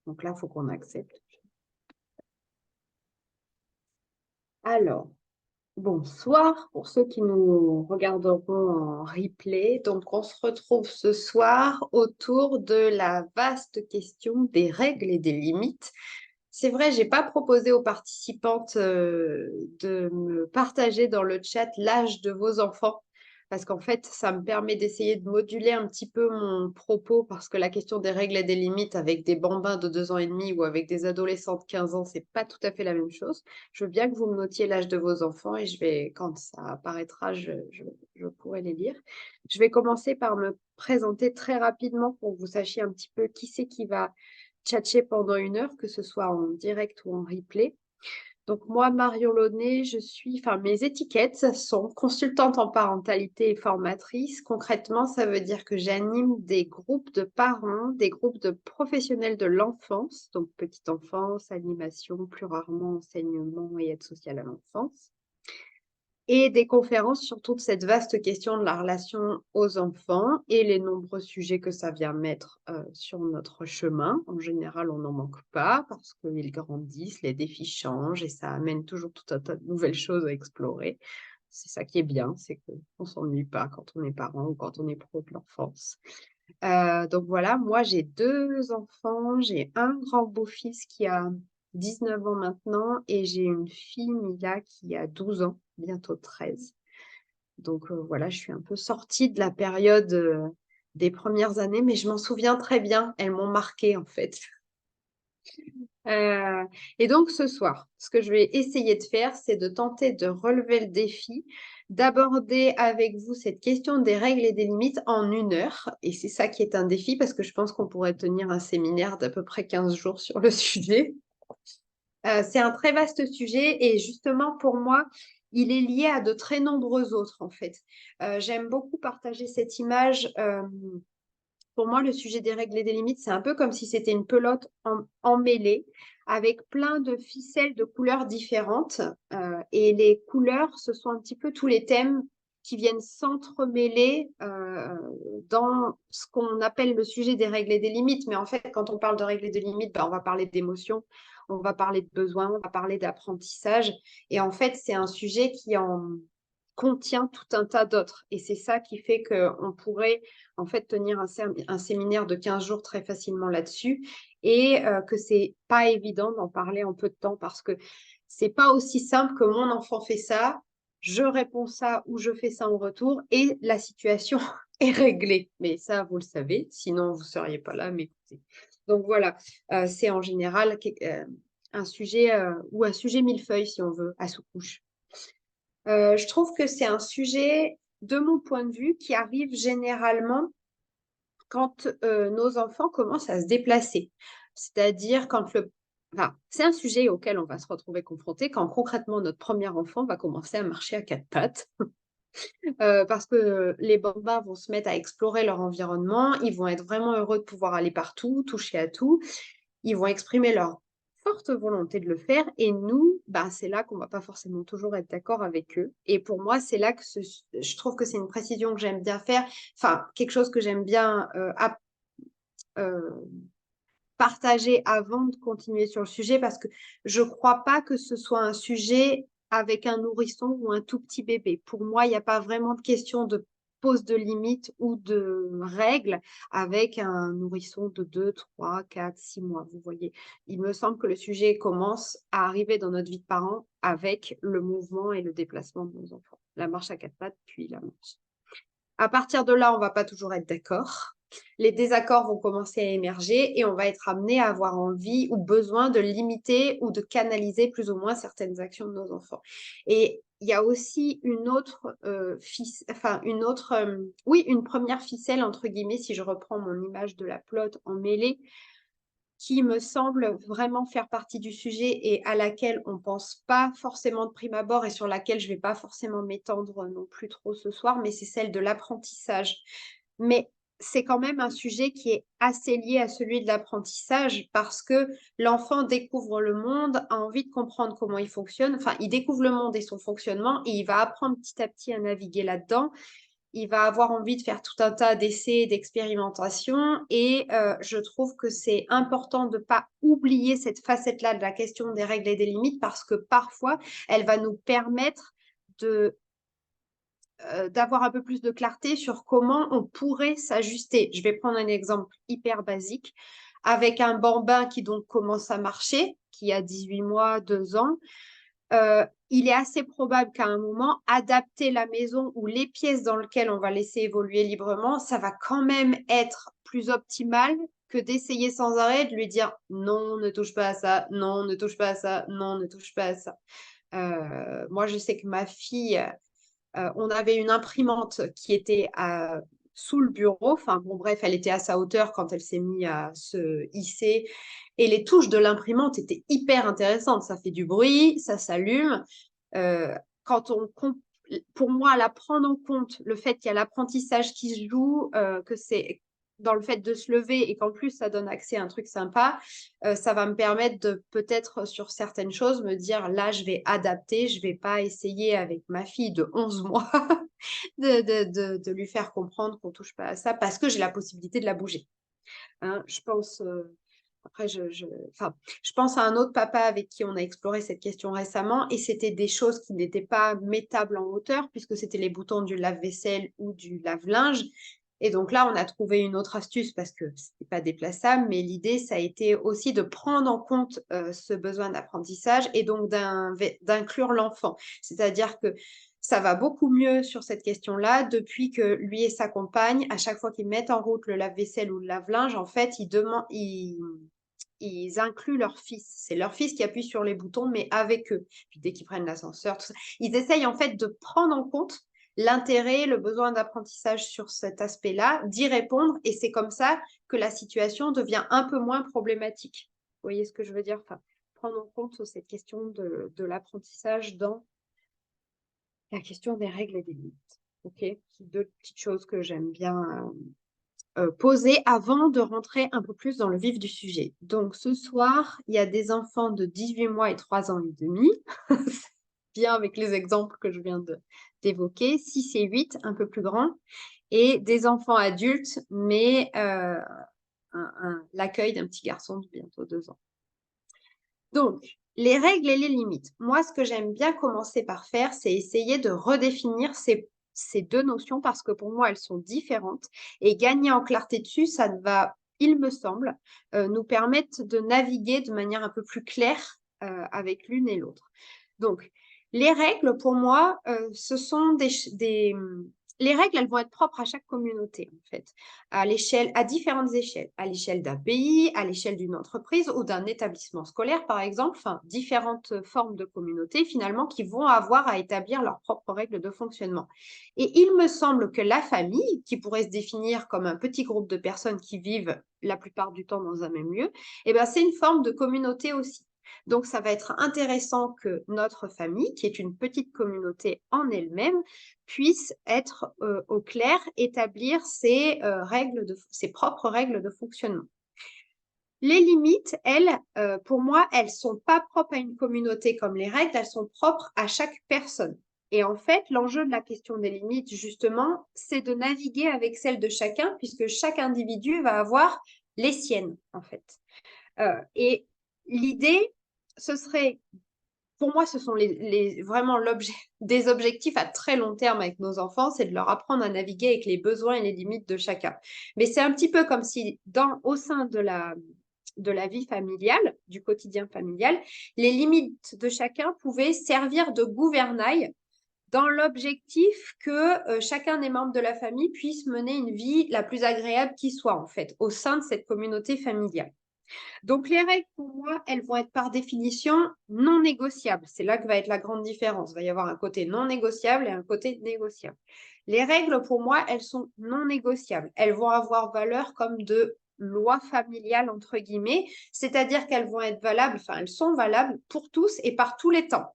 Donc là, il faut qu'on accepte. Alors, bonsoir pour ceux qui nous regarderont en replay. Donc, on se retrouve ce soir autour de la vaste question des règles et des limites. C'est vrai, j'ai pas proposé aux participantes de me partager dans le chat l'âge de vos enfants, parce qu'en fait, ça me permet d'essayer de moduler un petit peu mon propos, parce que la question des règles et des limites avec des bambins de 2 ans et demi ou avec des adolescents de 15 ans, c'est pas tout à fait la même chose. Je veux bien que vous me notiez l'âge de vos enfants et je vais, quand ça apparaîtra, je pourrai les lire. Je vais commencer par me présenter très rapidement pour que vous sachiez un petit peu qui c'est qui va tchatcher pendant 1 heure, que ce soit en direct ou en replay. Donc moi, Marion Launay, mes étiquettes sont consultante en parentalité et formatrice. Concrètement, ça veut dire que j'anime des groupes de parents, des groupes de professionnels de l'enfance, donc petite enfance, animation, plus rarement enseignement et aide sociale à l'enfance, et des conférences sur toute cette vaste question de la relation aux enfants et les nombreux sujets que ça vient mettre sur notre chemin. En général, on n'en manque pas parce qu'ils grandissent, les défis changent et ça amène toujours tout un tas de nouvelles choses à explorer. C'est ça qui est bien, c'est qu'on ne s'ennuie pas quand on est parent ou quand on est pro de l'enfance. Donc voilà, moi j'ai 2 enfants, j'ai un grand beau-fils qui a 19 ans maintenant et j'ai une fille, Mila, qui a 12 ans, bientôt 13. Donc voilà, je suis un peu sortie de la période des premières années, mais je m'en souviens très bien, elles m'ont marquée en fait. Euh, et donc ce soir, ce que je vais essayer de faire, c'est de tenter de relever le défi, d'aborder avec vous cette question des règles et des limites en 1 heure. Et c'est ça qui est un défi parce que je pense qu'on pourrait tenir un séminaire d'à peu près 15 jours sur le sujet. C'est un très vaste sujet et justement pour moi, il est lié à de très nombreux autres en fait. J'aime beaucoup partager cette image. Pour moi, le sujet des règles et des limites, c'est un peu comme si c'était une pelote emmêlée avec plein de ficelles de couleurs différentes. Et les couleurs, ce sont un petit peu tous les thèmes qui viennent s'entremêler dans ce qu'on appelle le sujet des règles et des limites. Mais en fait, quand on parle de règles et de limites, on va parler d'émotions, on va parler de besoins, on va parler d'apprentissage. Et en fait, c'est un sujet qui en contient tout un tas d'autres. Et c'est ça qui fait qu'on pourrait en fait tenir un séminaire de 15 jours très facilement là-dessus et que c'est pas évident d'en parler en peu de temps parce que c'est pas aussi simple que mon enfant fait ça, je réponds ça ou je fais ça en retour et la situation est réglée. Mais ça, vous le savez, sinon vous seriez pas là, mais écoutez. Donc voilà, c'est en général un sujet ou un sujet millefeuille si on veut, à sous-couche. Je trouve que c'est un sujet, de mon point de vue, qui arrive généralement quand nos enfants commencent à se déplacer. C'est-à-dire quand Enfin, c'est un sujet auquel on va se retrouver confronté quand concrètement notre premier enfant va commencer à marcher à 4 pattes. Parce que les bambins vont se mettre à explorer leur environnement, ils vont être vraiment heureux de pouvoir aller partout, toucher à tout, ils vont exprimer leur forte volonté de le faire et nous, c'est là qu'on va pas forcément toujours être d'accord avec eux. Et pour moi, c'est là que je trouve que c'est une précision que j'aime bien faire, enfin, quelque chose que j'aime bien euh, partager avant de continuer sur le sujet parce que je ne crois pas que ce soit un sujet avec un nourrisson ou un tout petit bébé. Pour moi, il n'y a pas vraiment de question de pose de limite ou de règles avec un nourrisson de 2, 3, 4, 6 mois. Vous voyez, il me semble que le sujet commence à arriver dans notre vie de parents avec le mouvement et le déplacement de nos enfants. La marche à 4 pattes, puis la marche. À partir de là, on ne va pas toujours être d'accord. Les désaccords vont commencer à émerger et on va être amené à avoir envie ou besoin de limiter ou de canaliser plus ou moins certaines actions de nos enfants. Et il y a aussi une première ficelle, entre guillemets, si je reprends mon image de la pelote emmêlée, qui me semble vraiment faire partie du sujet et à laquelle on ne pense pas forcément de prime abord et sur laquelle je ne vais pas forcément m'étendre non plus trop ce soir, mais c'est celle de l'apprentissage. Mais c'est quand même un sujet qui est assez lié à celui de l'apprentissage parce que l'enfant découvre le monde, a envie de comprendre comment il fonctionne, enfin, il découvre le monde et son fonctionnement et il va apprendre petit à petit à naviguer là-dedans. il va avoir envie de faire tout un tas d'essais, d'expérimentations et je trouve que c'est important de ne pas oublier cette facette-là de la question des règles et des limites parce que parfois, elle va nous permettre d'avoir un peu plus de clarté sur comment on pourrait s'ajuster. Je vais prendre un exemple hyper basique. Avec un bambin qui donc commence à marcher, qui a 18 mois, 2 ans, il est assez probable qu'à un moment, adapter la maison ou les pièces dans lesquelles on va laisser évoluer librement, ça va quand même être plus optimal que d'essayer sans arrêt de lui dire non, ne touche pas à ça, non, ne touche pas à ça, non, ne touche pas à ça. Moi, je sais que ma fille, on avait une imprimante qui était sous le bureau. Enfin, bon, bref, elle était à sa hauteur quand elle s'est mise à se hisser. Et les touches de l'imprimante étaient hyper intéressantes. Ça fait du bruit, ça s'allume. Euh, quand on, pour moi, la prendre en compte, le fait qu'il y a l'apprentissage qui se joue, que c'est dans le fait de se lever et qu'en plus ça donne accès à un truc sympa, ça va me permettre de peut-être sur certaines choses me dire là je vais adapter, je vais pas essayer avec ma fille de 11 mois de lui faire comprendre qu'on touche pas à ça parce que j'ai la possibilité de la bouger. Hein, je pense après, enfin, je pense à un autre papa avec qui on a exploré cette question récemment et c'était des choses qui n'étaient pas mettables en hauteur puisque c'était les boutons du lave-vaisselle ou du lave-linge. Et donc là, on a trouvé une autre astuce parce que ce n'est pas déplaçable, mais l'idée, ça a été aussi de prendre en compte ce besoin d'apprentissage et donc d'inclure l'enfant. C'est-à-dire que ça va beaucoup mieux sur cette question-là depuis que lui et sa compagne, à chaque fois qu'ils mettent en route le lave-vaisselle ou le lave-linge, en fait, ils incluent leur fils. C'est leur fils qui appuie sur les boutons, mais avec eux. Puis dès qu'ils prennent l'ascenseur, tout ça, ils essayent en fait de prendre en compte l'intérêt, le besoin d'apprentissage sur cet aspect-là, d'y répondre, et c'est comme ça que la situation devient un peu moins problématique. Vous voyez ce que je veux dire? Enfin, prendre en compte cette question de l'apprentissage dans la question des règles et des limites. Ok, deux petites choses que j'aime bien poser avant de rentrer un peu plus dans le vif du sujet. Donc ce soir, il y a des enfants de 18 mois et 3 ans et demi, bien avec les exemples que je viens d'évoquer, 6 et 8, un peu plus grands, et des enfants adultes, mais l'accueil d'un petit garçon de bientôt 2 ans. Donc, les règles et les limites. Moi, ce que j'aime bien commencer par faire, c'est essayer de redéfinir ces deux notions parce que pour moi, elles sont différentes. Et gagner en clarté dessus, ça va, il me semble, nous permettre de naviguer de manière un peu plus claire avec l'une et l'autre. Donc, les règles, pour moi, ce sont les règles, elles vont être propres à chaque communauté, en fait, à différentes échelles, à l'échelle d'un pays, à l'échelle d'une entreprise ou d'un établissement scolaire, par exemple, enfin, différentes formes de communautés, finalement, qui vont avoir à établir leurs propres règles de fonctionnement. Et il me semble que la famille, qui pourrait se définir comme un petit groupe de personnes qui vivent la plupart du temps dans un même lieu, eh ben, c'est une forme de communauté aussi. Donc, ça va être intéressant que notre famille, qui est une petite communauté en elle-même, puisse être au clair, établir ses propres règles de fonctionnement. Les limites, elles, pour moi, elles ne sont pas propres à une communauté comme les règles, elles sont propres à chaque personne. Et en fait, l'enjeu de la question des limites, justement, c'est de naviguer avec celles de chacun, puisque chaque individu va avoir les siennes, en fait. Et l'idée, ce serait, pour moi, ce sont vraiment des objectifs à très long terme avec nos enfants, c'est de leur apprendre à naviguer avec les besoins et les limites de chacun. Mais c'est un petit peu comme si, au sein de la vie familiale, du quotidien familial, les limites de chacun pouvaient servir de gouvernail dans l'objectif que chacun des membres de la famille puisse mener une vie la plus agréable qui soit, en fait, au sein de cette communauté familiale. Donc, les règles, pour moi, elles vont être par définition non négociables. C'est là que va être la grande différence. Il va y avoir un côté non négociable et un côté négociable. Les règles, pour moi, elles sont non négociables. Elles vont avoir valeur comme de loi familiale, entre guillemets, c'est-à-dire qu'elles vont être valables, enfin, elles sont valables pour tous et par tous les temps.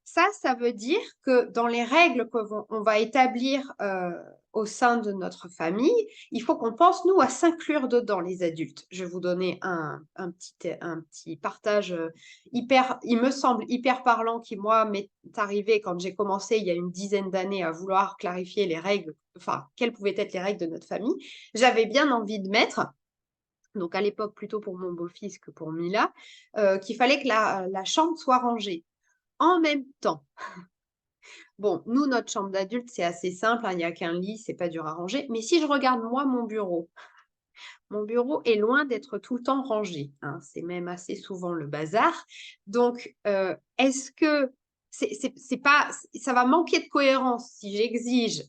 Ça veut dire que dans les règles qu'on va établir au sein de notre famille, il faut qu'on pense, nous, à s'inclure dedans, les adultes. Je vais vous donner un petit partage il me semble hyper parlant qui, moi, m'est arrivé quand j'ai commencé il y a une dizaine d'années à vouloir clarifier les règles, enfin, quelles pouvaient être les règles de notre famille. J'avais bien envie de mettre, donc à l'époque plutôt pour mon beau-fils que pour Mila, qu'il fallait que la chambre soit rangée. En même temps, bon, nous, notre chambre d'adulte, c'est assez simple, hein, il n'y a qu'un lit, c'est pas dur à ranger. Mais si je regarde, moi, mon bureau est loin d'être tout le temps rangé, hein, c'est même assez souvent le bazar. Donc, est-ce que c'est pas ça va manquer de cohérence si j'exige,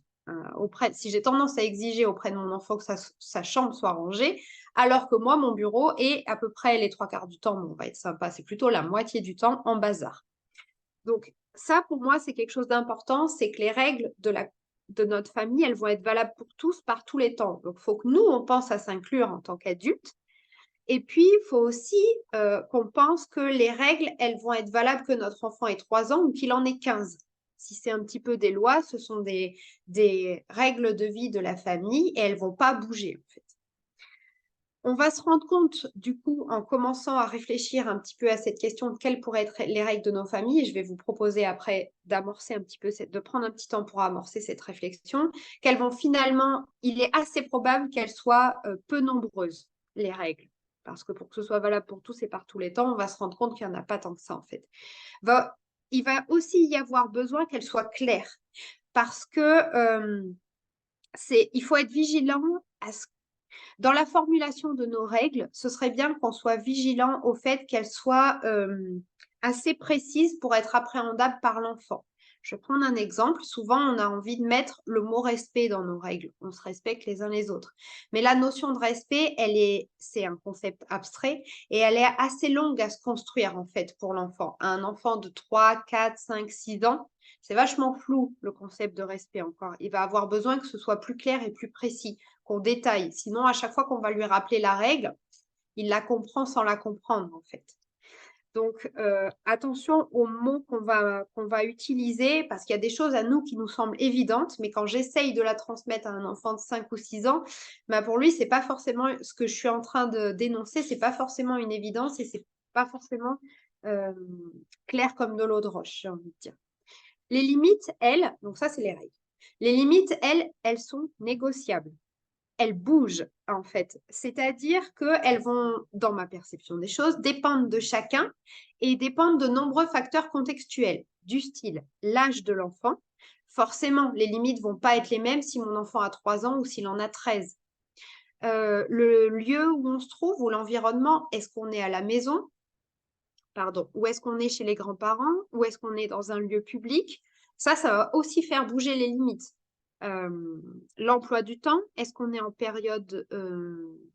si j'ai tendance à exiger auprès de mon enfant que sa chambre soit rangée, alors que moi, mon bureau est à peu près les 3/4 du temps, bon, on va être sympa, c'est plutôt la moitié du temps en bazar. Donc ça, pour moi, c'est quelque chose d'important, c'est que les règles de notre famille, elles vont être valables pour tous, par tous les temps. Donc, il faut que nous, on pense à s'inclure en tant qu'adultes. Et puis, il faut aussi qu'on pense que les règles, elles vont être valables que notre enfant ait 3 ans ou qu'il en ait 15. Si c'est un petit peu des lois, ce sont des règles de vie de la famille et elles ne vont pas bouger, en fait. On va se rendre compte, du coup, en commençant à réfléchir un petit peu à cette question de quelles pourraient être les règles de nos familles, et je vais vous proposer après d'amorcer un petit peu, de prendre un petit temps pour amorcer cette réflexion, qu'elles vont finalement, il est assez probable qu'elles soient peu nombreuses, les règles. Parce que pour que ce soit valable pour tous et par tous les temps, on va se rendre compte qu'il n'y en a pas tant que ça, en fait. Il va aussi y avoir besoin qu'elles soient claires. Parce que il faut être vigilant à ce dans la formulation de nos règles, ce serait bien qu'on soit vigilant au fait qu'elles soient assez précises pour être appréhendables par l'enfant. Je vais prendre un exemple. Souvent, on a envie de mettre le mot respect dans nos règles. On se respecte les uns les autres. Mais la notion de respect, c'est un concept abstrait et elle est assez longue à se construire en fait pour l'enfant. Un enfant de 3, 4, 5, 6 ans, c'est vachement flou le concept de respect encore. Il va avoir besoin que ce soit plus clair et plus précis, qu'on détaille. Sinon, à chaque fois qu'on va lui rappeler la règle, il la comprend sans la comprendre en fait. Donc, attention aux mots qu'on va utiliser parce qu'il y a des choses à nous qui nous semblent évidentes, mais quand j'essaye de la transmettre à un enfant de 5 ou 6 ans, bah pour lui, c'est pas forcément ce que je suis en train de dénoncer, c'est pas forcément une évidence et c'est pas forcément clair comme de l'eau de roche, j'ai envie de dire. Les limites, elles, donc ça, c'est les règles. Les limites, elles sont négociables. Elles bougent, en fait. C'est-à-dire qu'elles vont, dans ma perception des choses, dépendre de chacun et dépendre de nombreux facteurs contextuels, du style l'âge de l'enfant. Forcément, les limites ne vont pas être les mêmes si mon enfant a 3 ans ou s'il en a 13. Le lieu où on se trouve ou l'environnement, est-ce qu'on est à la maison? Pardon, ou est-ce qu'on est chez les grands-parents? Ou est-ce qu'on est dans un lieu public? Ça va aussi faire bouger les limites. L'emploi du temps, est-ce qu'on est en période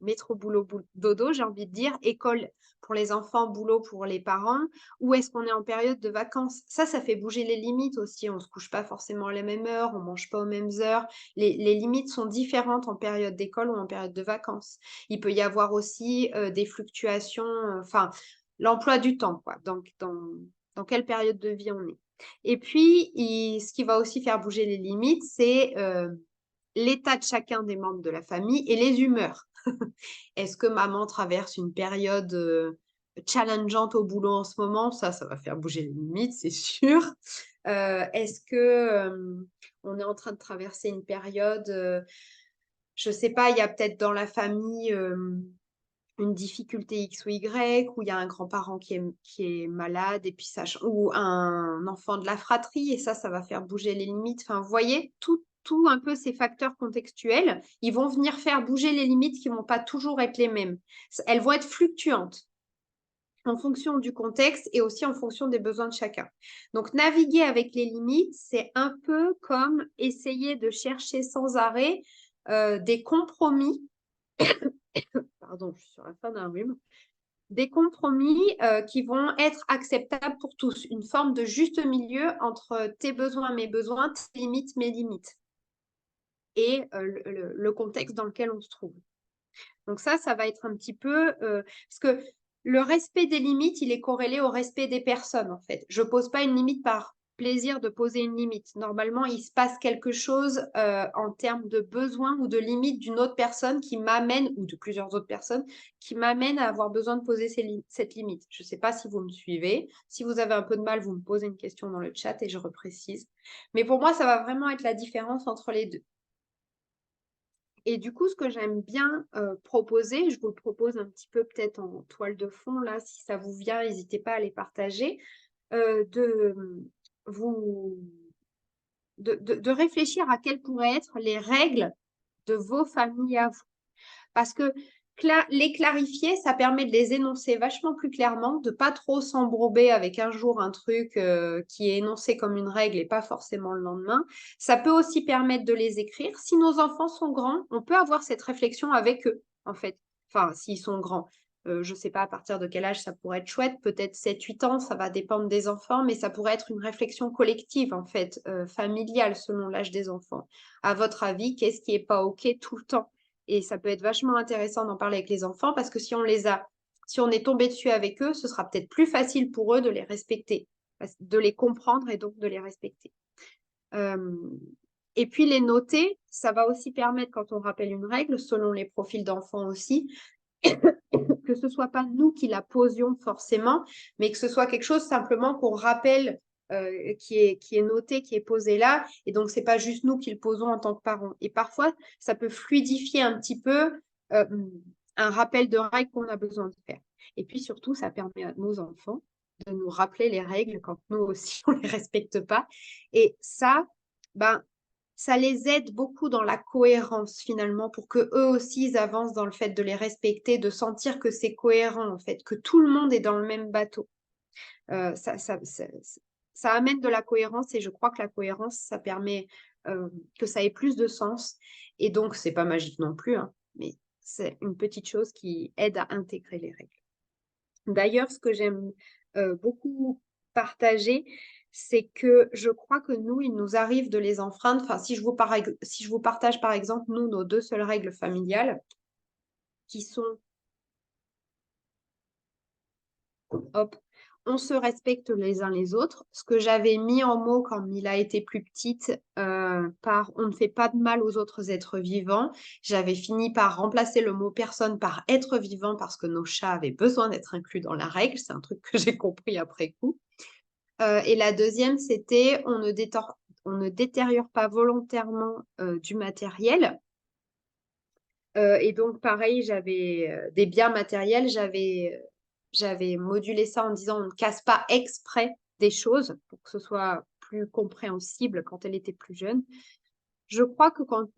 métro, boulot, dodo, j'ai envie de dire, école pour les enfants, boulot pour les parents, ou est-ce qu'on est en période de vacances? Ça fait bouger les limites aussi. On ne se couche pas forcément à la même heure, on ne mange pas aux mêmes heures. Les limites sont différentes en période d'école ou en période de vacances. Il peut y avoir aussi des fluctuations, enfin, l'emploi du temps, quoi. Donc, dans quelle période de vie on est. Et puis, ce qui va aussi faire bouger les limites, c'est l'état de chacun des membres de la famille et les humeurs. Est-ce que maman traverse une période challengeante au boulot en ce moment? Ça va faire bouger les limites, c'est sûr. Est-ce que on est en train de traverser une période, je ne sais pas, il y a peut-être dans la famille une difficulté X ou Y, où il y a un grand-parent qui est malade, et puis ou un enfant de la fratrie, et ça va faire bouger les limites. Enfin, vous voyez, tout un peu ces facteurs contextuels, ils vont venir faire bouger les limites qui ne vont pas toujours être les mêmes. Elles vont être fluctuantes en fonction du contexte et aussi en fonction des besoins de chacun. Donc, naviguer avec les limites, c'est un peu comme essayer de chercher sans arrêt des compromis pardon, je suis sur la fin d'un rhume, des compromis qui vont être acceptables pour tous, une forme de juste milieu entre tes besoins, mes besoins, tes limites, mes limites, et le contexte dans lequel on se trouve. Donc ça va être un petit peu... parce que le respect des limites, il est corrélé au respect des personnes, en fait. Je ne pose pas une limite par plaisir de poser une limite. Normalement, il se passe quelque chose en termes de besoin ou de limite d'une autre personne qui m'amène, ou de plusieurs autres personnes, qui m'amènent à avoir besoin de poser cette limite. Je ne sais pas si vous me suivez. Si vous avez un peu de mal, vous me posez une question dans le chat et je reprécise. Mais pour moi, ça va vraiment être la différence entre les deux. Et du coup, ce que j'aime bien proposer, je vous le propose un petit peu peut-être en toile de fond, là, si ça vous vient, n'hésitez pas à les partager, de vous de réfléchir à quelles pourraient être les règles de vos familles à vous. Parce que les clarifier, ça permet de les énoncer vachement plus clairement, de pas trop s'embrober avec un jour un truc qui est énoncé comme une règle et pas forcément le lendemain. Ça peut aussi permettre de les écrire. Si nos enfants sont grands, on peut avoir cette réflexion avec eux, en fait. Enfin, s'ils sont grands. Je ne sais pas à partir de quel âge ça pourrait être chouette, peut-être 7-8 ans, ça va dépendre des enfants, mais ça pourrait être une réflexion collective, en fait, familiale selon l'âge des enfants. À votre avis, qu'est-ce qui n'est pas OK tout le temps? Et ça peut être vachement intéressant d'en parler avec les enfants parce que si on est tombé dessus avec eux, ce sera peut-être plus facile pour eux de les respecter, de les comprendre et donc de les respecter. Et puis les noter, ça va aussi permettre, quand on rappelle une règle, selon les profils d'enfants aussi, que ce soit pas nous qui la posions forcément, mais que ce soit quelque chose simplement qu'on rappelle, qui est noté, qui est posé là. Et donc, c'est pas juste nous qui le posons en tant que parents. Et parfois, ça peut fluidifier un petit peu un rappel de règles qu'on a besoin de faire. Et puis surtout, ça permet à nos enfants de nous rappeler les règles quand nous aussi, on les respecte pas. Et ça, ben, ça les aide beaucoup dans la cohérence finalement pour que eux aussi ils avancent dans le fait de les respecter, de sentir que c'est cohérent en fait, que tout le monde est dans le même bateau. Ça amène de la cohérence et je crois que la cohérence, ça permet que ça ait plus de sens. Et donc, c'est pas magique non plus, hein, mais c'est une petite chose qui aide à intégrer les règles. D'ailleurs, ce que j'aime beaucoup partager, c'est que je crois que nous, il nous arrive de les enfreindre. Enfin, si je vous partage par exemple, nous, nos 2 seules règles familiales, qui sont, hop, on se respecte les uns les autres. Ce que j'avais mis en mots quand Mila était plus petite, par on ne fait pas de mal aux autres êtres vivants. J'avais fini par remplacer le mot personne par être vivant parce que nos chats avaient besoin d'être inclus dans la règle. C'est un truc que j'ai compris après coup. Et la deuxième, c'était on ne détériore pas volontairement du matériel. Et donc, pareil, j'avais des biens matériels, j'avais modulé ça en disant on ne casse pas exprès des choses pour que ce soit plus compréhensible quand elle était plus jeune. Je crois que quand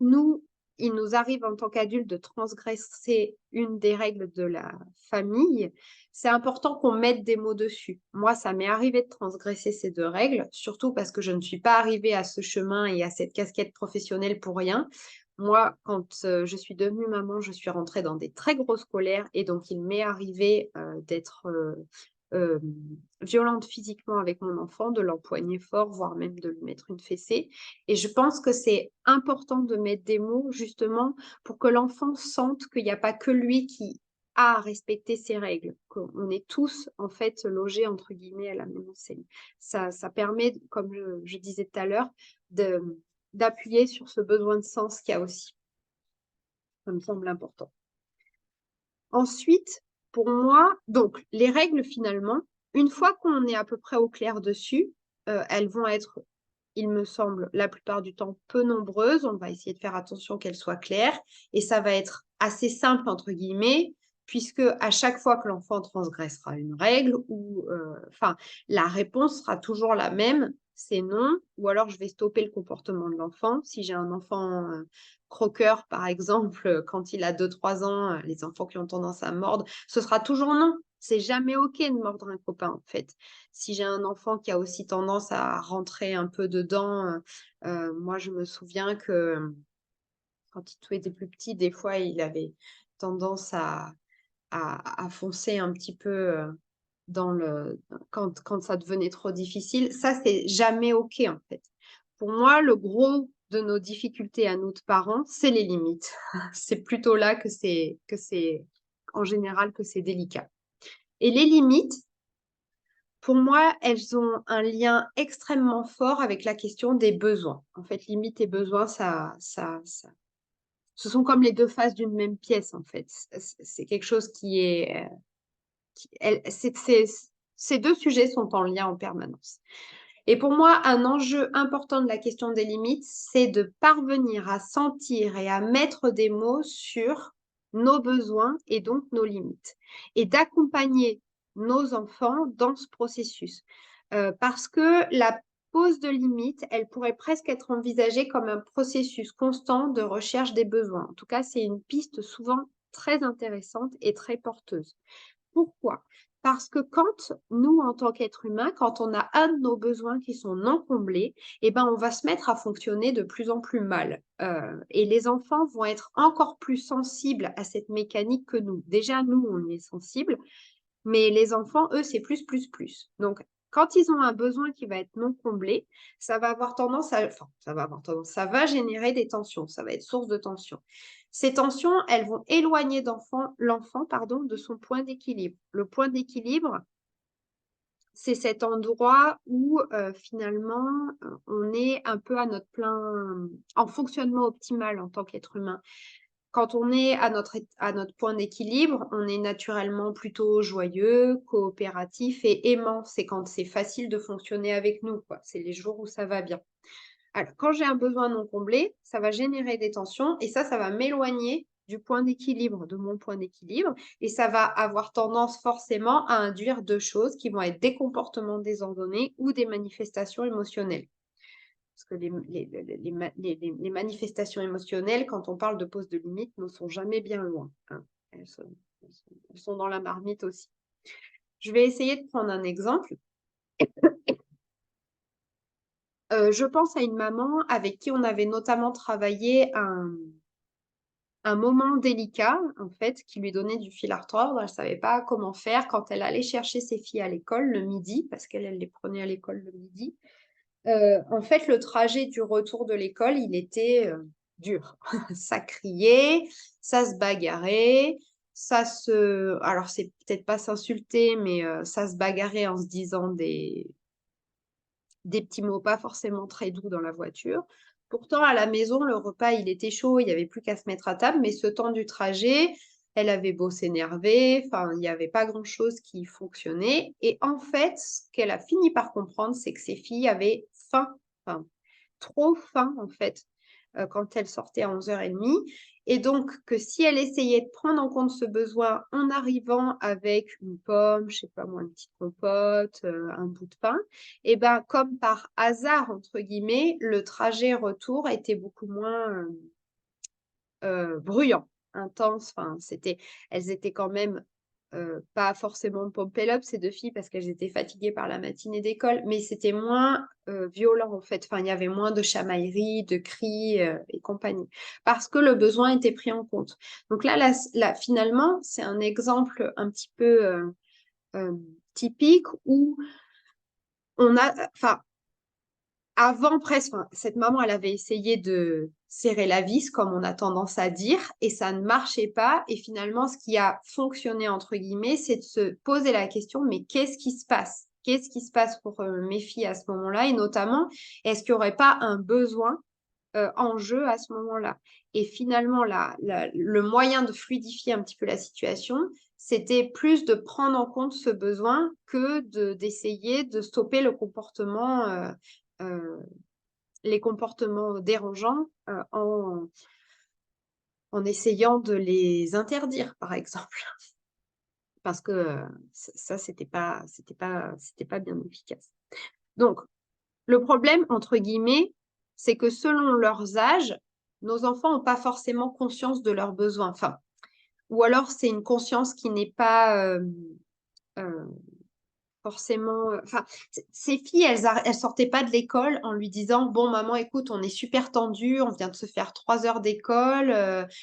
il nous arrive en tant qu'adultes de transgresser une des règles de la famille, c'est important qu'on mette des mots dessus. Moi, ça m'est arrivé de transgresser ces 2 règles, surtout parce que je ne suis pas arrivée à ce chemin et à cette casquette professionnelle pour rien. Moi, quand je suis devenue maman, je suis rentrée dans des très grosses colères et donc il m'est arrivé d'être violente physiquement avec mon enfant, de l'empoigner fort, voire même de lui mettre une fessée. Et je pense que c'est important de mettre des mots justement pour que l'enfant sente qu'il n'y a pas que lui qui a à respecter ses règles, qu'on est tous en fait logés entre guillemets à la même enseigne. Ça permet, comme je disais tout à l'heure, d'appuyer sur ce besoin de sens qu'il y a aussi. Ça me semble important. Ensuite, pour moi, donc les règles finalement, une fois qu'on est à peu près au clair dessus, elles vont être, il me semble, la plupart du temps peu nombreuses. On va essayer de faire attention qu'elles soient claires et ça va être assez simple entre guillemets, puisque à chaque fois que l'enfant transgressera une règle ou la réponse sera toujours la même, c'est non, ou alors je vais stopper le comportement de l'enfant. Si j'ai un enfant croqueur, par exemple, quand il a 2-3 ans, les enfants qui ont tendance à mordre, ce sera toujours non. C'est jamais OK de mordre un copain, en fait. Si j'ai un enfant qui a aussi tendance à rentrer un peu dedans, moi, je me souviens que quand il était plus petit, des fois, il avait tendance à foncer un petit peu quand ça devenait trop difficile. Ça, c'est jamais OK, en fait. Pour moi, le gros de nos difficultés à nous de parents, c'est les limites. C'est plutôt là que en général, que c'est délicat. Et les limites, Pour moi, elles ont un lien extrêmement fort avec la question des besoins. En fait, limites et besoins, ce sont comme les deux faces d'une même pièce, en fait. C'est quelque chose qui est... ces deux sujets sont en lien en permanence. Et pour moi, un enjeu important de la question des limites, c'est de parvenir à sentir et à mettre des mots sur nos besoins et donc nos limites, et d'accompagner nos enfants dans ce processus. Parce que la pose de limites, elle pourrait presque être envisagée comme un processus constant de recherche des besoins. En tout cas, c'est une piste souvent très intéressante et très porteuse. Pourquoi? Parce que quand nous, en tant qu'êtres humains, quand on a un de nos besoins qui sont non comblés, eh ben, on va se mettre à fonctionner de plus en plus mal. Et les enfants vont être encore plus sensibles à cette mécanique que nous. Déjà, nous, on y est sensibles, mais les enfants, eux, c'est plus, plus, plus. Donc, quand ils ont un besoin qui va être non comblé, ça va avoir tendance à... Enfin, ça va avoir tendance, ça va générer des tensions, ça va être source de tensions. Ces tensions, elles vont éloigner l'enfant, de son point d'équilibre. Le point d'équilibre, c'est cet endroit où finalement on est un peu à notre plein, en fonctionnement optimal en tant qu'être humain. Quand on est à notre point d'équilibre, on est naturellement plutôt joyeux, coopératif et aimant. C'est quand c'est facile de fonctionner avec nous, quoi. C'est les jours où ça va bien. Alors, quand j'ai un besoin non comblé, ça va générer des tensions et ça va m'éloigner du point d'équilibre, de mon point d'équilibre, et ça va avoir tendance forcément à induire deux choses qui vont être des comportements désordonnés ou des manifestations émotionnelles. Parce que les manifestations émotionnelles, quand on parle de pose de limite, ne sont jamais bien loin, hein. Elles sont dans la marmite aussi. Je vais essayer de prendre un exemple. Je pense à une maman avec qui on avait notamment travaillé un moment délicat, en fait, qui lui donnait du fil à retordre. Elle ne savait pas comment faire quand elle allait chercher ses filles à l'école le midi, parce qu'elle les prenait à l'école le midi. En fait, le trajet du retour de l'école, il était dur. Ça criait, ça se bagarrait, alors c'est peut-être pas s'insulter, mais ça se bagarrait en se disant des petits mots pas forcément très doux dans la voiture. Pourtant, à la maison, le repas, il était chaud, il n'y avait plus qu'à se mettre à table, mais ce temps du trajet, elle avait beau s'énerver, enfin, il n'y avait pas grand-chose qui fonctionnait. Et en fait, ce qu'elle a fini par comprendre, c'est que ses filles avaient faim, enfin, trop faim, en fait, quand elles sortaient à 11h30. Et donc, que si elle essayait de prendre en compte ce besoin en arrivant avec une pomme, je sais pas moi, une petite compote, un bout de pain, et ben comme par hasard, entre guillemets, le trajet retour était beaucoup moins bruyant, intense. Enfin, elles étaient quand même pas forcément pompées up, ces deux filles, parce qu'elles étaient fatiguées par la matinée d'école, mais c'était moins violent en fait. Enfin, il y avait moins de chamailleries, de cris et compagnie, parce que le besoin était pris en compte. Donc là finalement, c'est un exemple un petit peu typique où on a, enfin, avant presque, enfin, cette maman, elle avait essayé de serrer la vis, comme on a tendance à dire, et ça ne marchait pas. Et finalement, ce qui a fonctionné, entre guillemets, c'est de se poser la question, mais qu'est-ce qui se passe? Qu'est-ce qui se passe pour mes filles à ce moment-là? Et notamment, est-ce qu'il n'y aurait pas un besoin en jeu à ce moment-là? Et finalement, le moyen de fluidifier un petit peu la situation, c'était plus de prendre en compte ce besoin que d'essayer de stopper le comportement euh, les comportements dérangeants en essayant de les interdire, par exemple. Parce que ça, c'était pas bien efficace. Donc, le problème, entre guillemets, c'est que selon leurs âges, nos enfants n'ont pas forcément conscience de leurs besoins. Enfin, ou alors c'est une conscience qui n'est pas forcément. Enfin, ces filles, elles sortaient pas de l'école en lui disant, bon maman, écoute, on est super tendu, on vient de se faire 3 heures d'école,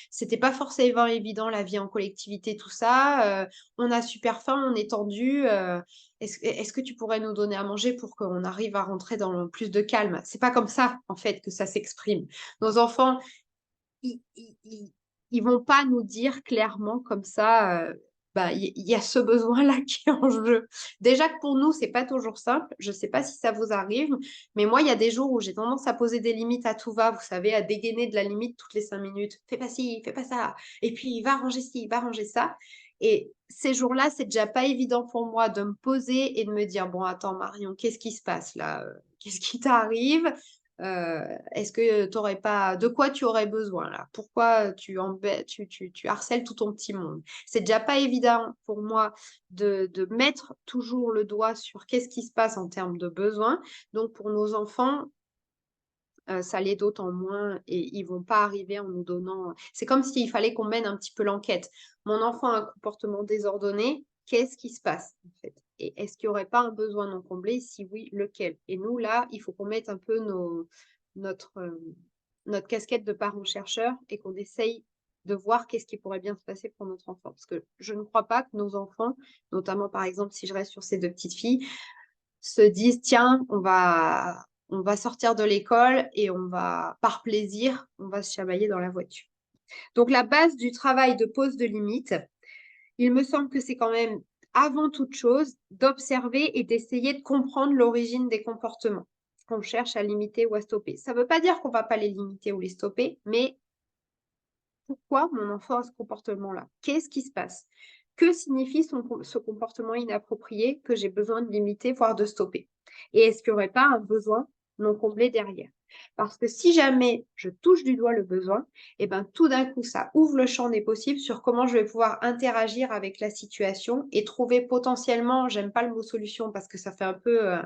c'était pas forcément évident la vie en collectivité, tout ça, on a super faim, on est tendu, est-ce que tu pourrais nous donner à manger pour qu'on arrive à rentrer dans le plus de calme? C'est pas comme ça en fait que ça s'exprime. Nos enfants, ils vont pas nous dire clairement comme ça. bah, il y a ce besoin-là qui est en jeu. Déjà que pour nous, c'est pas toujours simple. Je sais pas si ça vous arrive, mais moi, il y a des jours où j'ai tendance à poser des limites à tout va, vous savez, à dégainer de la limite toutes les 5 minutes. Fais pas ci, fais pas ça. Et puis, va ranger ci, va ranger ça. Et ces jours-là, c'est déjà pas évident pour moi de me poser et de me dire, bon, attends, Marion, qu'est-ce qui se passe là? Qu'est-ce qui t'arrive? Est-ce que tu aurais pas, de quoi tu aurais besoin là? Pourquoi tu embêtes, tu harcèles tout ton petit monde? C'est déjà pas évident pour moi de mettre toujours le doigt sur qu'est-ce qui se passe en termes de besoins. Donc pour nos enfants, ça l'est d'autant moins et ils vont pas arriver en nous donnant. C'est comme s'il fallait qu'on mène un petit peu l'enquête. Mon enfant a un comportement désordonné, qu'est-ce qui se passe en fait? Et est-ce qu'il n'y aurait pas un besoin non comblé? Si oui, lequel? Et nous, là, il faut qu'on mette un peu notre, notre casquette de parents-chercheurs et qu'on essaye de voir qu'est-ce qui pourrait bien se passer pour notre enfant. Parce que je ne crois pas que nos enfants, notamment par exemple si je reste sur ces 2 petites filles, se disent: «Tiens, on va sortir de l'école et on va par plaisir, on va se chamailler dans la voiture». Donc la base du travail de pose de limites, il me semble que c'est quand même, avant toute chose, d'observer et d'essayer de comprendre l'origine des comportements qu'on cherche à limiter ou à stopper. Ça ne veut pas dire qu'on ne va pas les limiter ou les stopper, mais pourquoi mon enfant a ce comportement-là? Qu'est-ce qui se passe? Que signifie ce comportement inapproprié que j'ai besoin de limiter, voire de stopper? Et est-ce qu'il n'y aurait pas un besoin non comblé derrière? Parce que si jamais je touche du doigt le besoin, et ben tout d'un coup, ça ouvre le champ des possibles sur comment je vais pouvoir interagir avec la situation et trouver potentiellement, j'aime pas le mot solution parce que ça fait un peu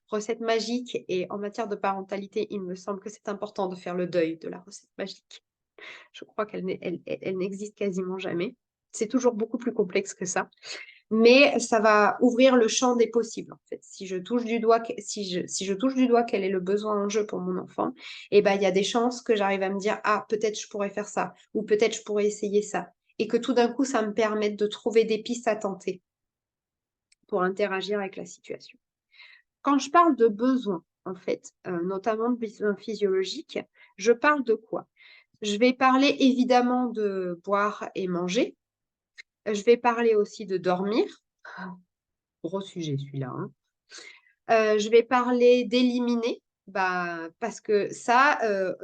recette magique et en matière de parentalité, il me semble que c'est important de faire le deuil de la recette magique. Je crois elle n'existe quasiment jamais. C'est toujours beaucoup plus complexe que ça. Mais ça va ouvrir le champ des possibles, en fait. Si je touche du doigt, si je touche du doigt quel est le besoin en jeu pour mon enfant, et ben, il y a des chances que j'arrive à me dire, ah, peut-être je pourrais faire ça, ou peut-être je pourrais essayer ça. Et que tout d'un coup, ça me permette de trouver des pistes à tenter pour interagir avec la situation. Quand je parle de besoins, en fait, notamment de besoins physiologiques, je parle de quoi? Je vais parler évidemment de boire et manger. Je vais parler aussi de dormir. Gros sujet celui-là, hein. Je vais parler d'éliminer, bah, parce que ça,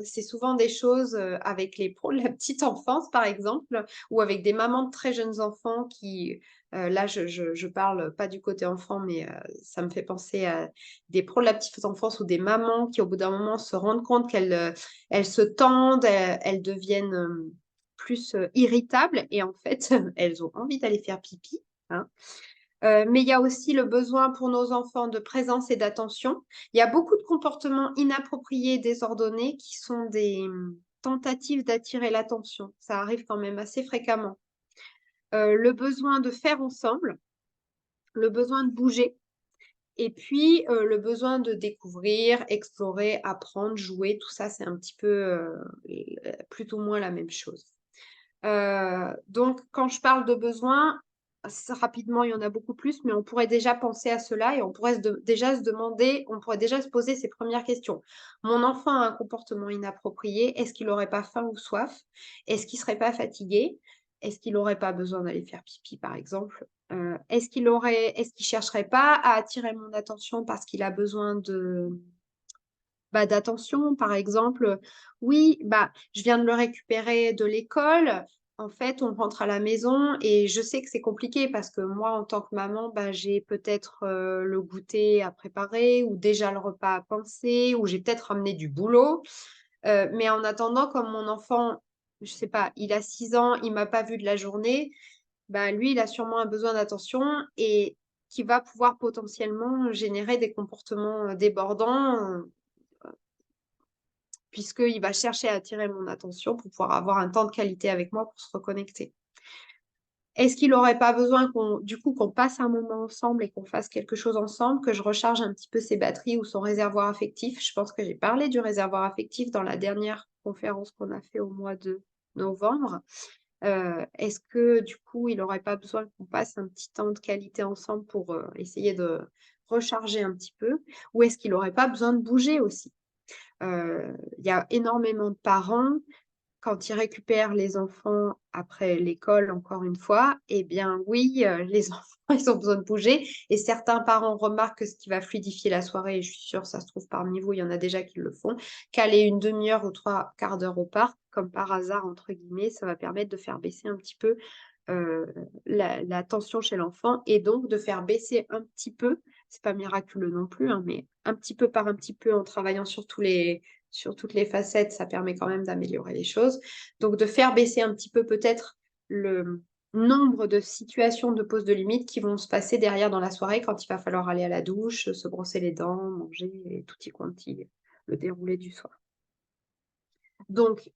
c'est souvent des choses, avec les pros de la petite enfance, par exemple, ou avec des mamans de très jeunes enfants qui, là, je parle pas du côté enfant, mais ça me fait penser à des pros de la petite enfance ou des mamans qui, au bout d'un moment, se rendent compte elles se tendent, elles deviennent, plus, irritables et en fait, elles ont envie d'aller faire pipi, hein. Mais il y a aussi le besoin pour nos enfants de présence et d'attention. Il y a beaucoup de comportements inappropriés, désordonnés qui sont des, tentatives d'attirer l'attention. Ça arrive quand même assez fréquemment. Le besoin de faire ensemble, le besoin de bouger et puis, le besoin de découvrir, explorer, apprendre, jouer, tout ça, c'est un petit peu, plus ou moins la même chose. Donc quand je parle de besoins, rapidement, il y en a beaucoup plus, mais on pourrait déjà penser à cela et on pourrait déjà se demander, on pourrait déjà se poser ces premières questions. Mon enfant a un comportement inapproprié, est-ce qu'il n'aurait pas faim ou soif? Est-ce qu'il ne serait pas fatigué? Est-ce qu'il n'aurait pas besoin d'aller faire pipi, par exemple? Est-ce qu'il chercherait pas à attirer mon attention parce qu'il a besoin d'attention, par exemple, oui, bah, je viens de le récupérer de l'école. En fait, on rentre à la maison et je sais que c'est compliqué parce que moi, en tant que maman, bah, j'ai peut-être le goûter à préparer ou déjà le repas à penser ou j'ai peut-être ramené du boulot. Mais en attendant, comme mon enfant, je sais pas, il a 6 ans, il m'a pas vu de la journée, bah, lui, il a sûrement un besoin d'attention et qui va pouvoir potentiellement générer des comportements débordants, puisqu'il va chercher à attirer mon attention pour pouvoir avoir un temps de qualité avec moi pour se reconnecter. Est-ce qu'il n'aurait pas besoin qu'on passe un moment ensemble et qu'on fasse quelque chose ensemble, que je recharge un petit peu ses batteries ou son réservoir affectif? Je pense que j'ai parlé du réservoir affectif dans la dernière conférence qu'on a fait au mois de novembre. Est-ce que du coup, il n'aurait pas besoin qu'on passe un petit temps de qualité ensemble pour, essayer de recharger un petit peu? Ou est-ce qu'il n'aurait pas besoin de bouger aussi? Il y a énormément de parents quand ils récupèrent les enfants après l'école, encore une fois, eh bien oui, les enfants, ils ont besoin de bouger et certains parents remarquent que ce qui va fluidifier la soirée, et je suis sûre, ça se trouve parmi vous, il y en a déjà qui le font, qu'aller une demi-heure ou 3/4 d'heure au parc, comme par hasard, entre guillemets, ça va permettre de faire baisser un petit peu la tension chez l'enfant et donc de faire baisser un petit peu, c'est pas miraculeux non plus, hein, mais un petit peu par un petit peu en travaillant sur toutes les facettes, ça permet quand même d'améliorer les choses. Donc de faire baisser un petit peu peut-être le nombre de situations de pause de limite qui vont se passer derrière dans la soirée quand il va falloir aller à la douche, se brosser les dents, manger et tutti quanti, le déroulé du soir. Donc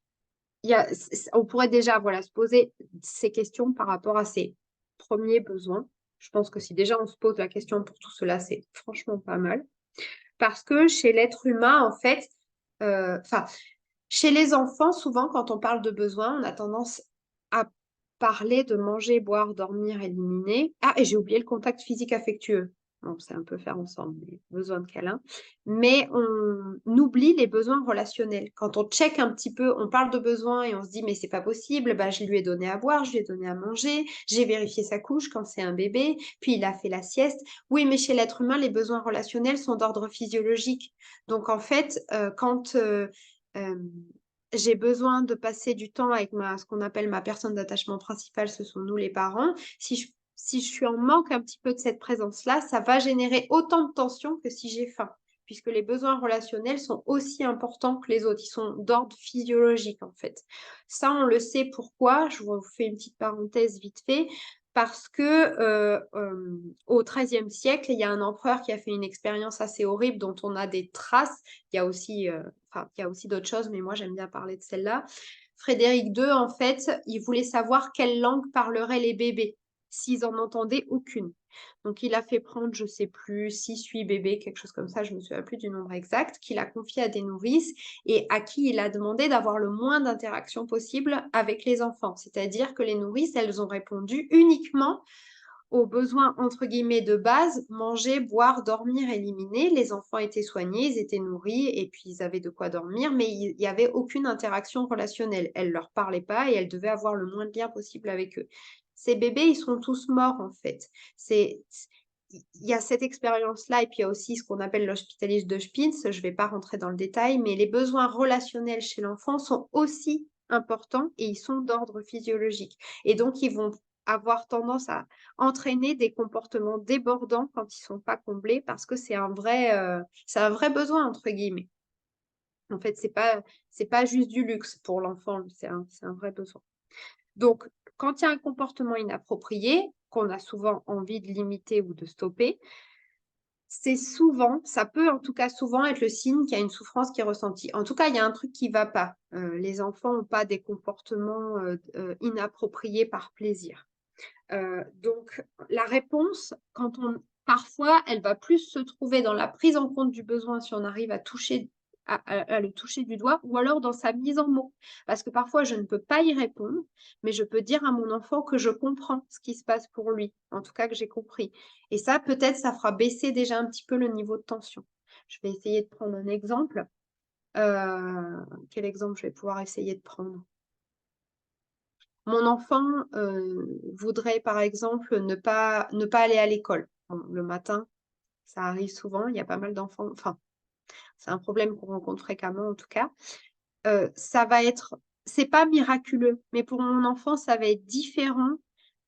on pourrait déjà voilà, se poser ces questions par rapport à ses premiers besoins. Je pense que si déjà on se pose la question pour tout cela, c'est franchement pas mal. Parce que chez l'être humain, en fait, enfin, chez les enfants, souvent, quand on parle de besoins, on a tendance à parler de manger, boire, dormir, éliminer. Ah, et j'ai oublié le contact physique affectueux. Bon, c'est un peu faire ensemble, mais besoin de câlin. Mais on oublie les besoins relationnels. Quand on check un petit peu, on parle de besoins et on se dit, mais c'est pas possible, bah, je lui ai donné à boire, je lui ai donné à manger, j'ai vérifié sa couche quand c'est un bébé, puis il a fait la sieste. Oui, mais chez l'être humain, les besoins relationnels sont d'ordre physiologique. Donc, en fait, quand j'ai besoin de passer du temps avec ce qu'on appelle ma personne d'attachement principale, ce sont nous les parents. Si je suis en manque un petit peu de cette présence-là, ça va générer autant de tension que si j'ai faim, puisque les besoins relationnels sont aussi importants que les autres. Ils sont d'ordre physiologique, en fait. Ça, on le sait pourquoi. Je vous fais une petite parenthèse vite fait. Parce que au XIIIe siècle, il y a un empereur qui a fait une expérience assez horrible dont on a des traces. Il y a aussi d'autres choses, mais moi j'aime bien parler de celle-là. Frédéric II, en fait, il voulait savoir quelle langue parleraient les bébés s'ils en entendaient aucune. Donc il a fait prendre, je sais plus, 6, 8 bébés, quelque chose comme ça, je me souviens plus du nombre exact, qu'il a confié à des nourrices et à qui il a demandé d'avoir le moins d'interactions possible avec les enfants. C'est-à-dire que les nourrices, elles ont répondu uniquement aux besoins entre guillemets de base, manger, boire, dormir, éliminer. Les enfants étaient soignés, ils étaient nourris et puis ils avaient de quoi dormir, mais il n'y avait aucune interaction relationnelle. Elle ne leur parlait pas et elle devait avoir le moins de lien possible avec eux. Ces bébés, ils sont tous morts en fait. Il y a cette expérience-là et puis il y a aussi ce qu'on appelle l'hospitalisme de Spitz. Je ne vais pas rentrer dans le détail, mais les besoins relationnels chez l'enfant sont aussi importants et ils sont d'ordre physiologique. Et donc, ils vont avoir tendance à entraîner des comportements débordants quand ils ne sont pas comblés parce que c'est un vrai besoin, entre guillemets. En fait, c'est pas juste du luxe pour l'enfant, c'est un vrai besoin. Donc, quand il y a un comportement inapproprié, qu'on a souvent envie de limiter ou de stopper, ça peut en tout cas souvent être le signe qu'il y a une souffrance qui est ressentie. En tout cas, il y a un truc qui ne va pas. Les enfants n'ont pas des comportements inappropriés par plaisir. Donc, la réponse, parfois, elle va plus se trouver dans la prise en compte du besoin si on arrive à le toucher du doigt, ou alors dans sa mise en mots. Parce que parfois, je ne peux pas y répondre, mais je peux dire à mon enfant que je comprends ce qui se passe pour lui, en tout cas que j'ai compris. Et ça, peut-être, ça fera baisser déjà un petit peu le niveau de tension. Je vais essayer de prendre un exemple. Quel exemple je vais pouvoir essayer de prendre? Mon enfant voudrait, par exemple, ne pas aller à l'école le matin. Ça arrive souvent, il y a pas mal d'enfants. Enfin, c'est un problème qu'on rencontre fréquemment en tout cas. C'est pas miraculeux, mais pour mon enfant, ça va être différent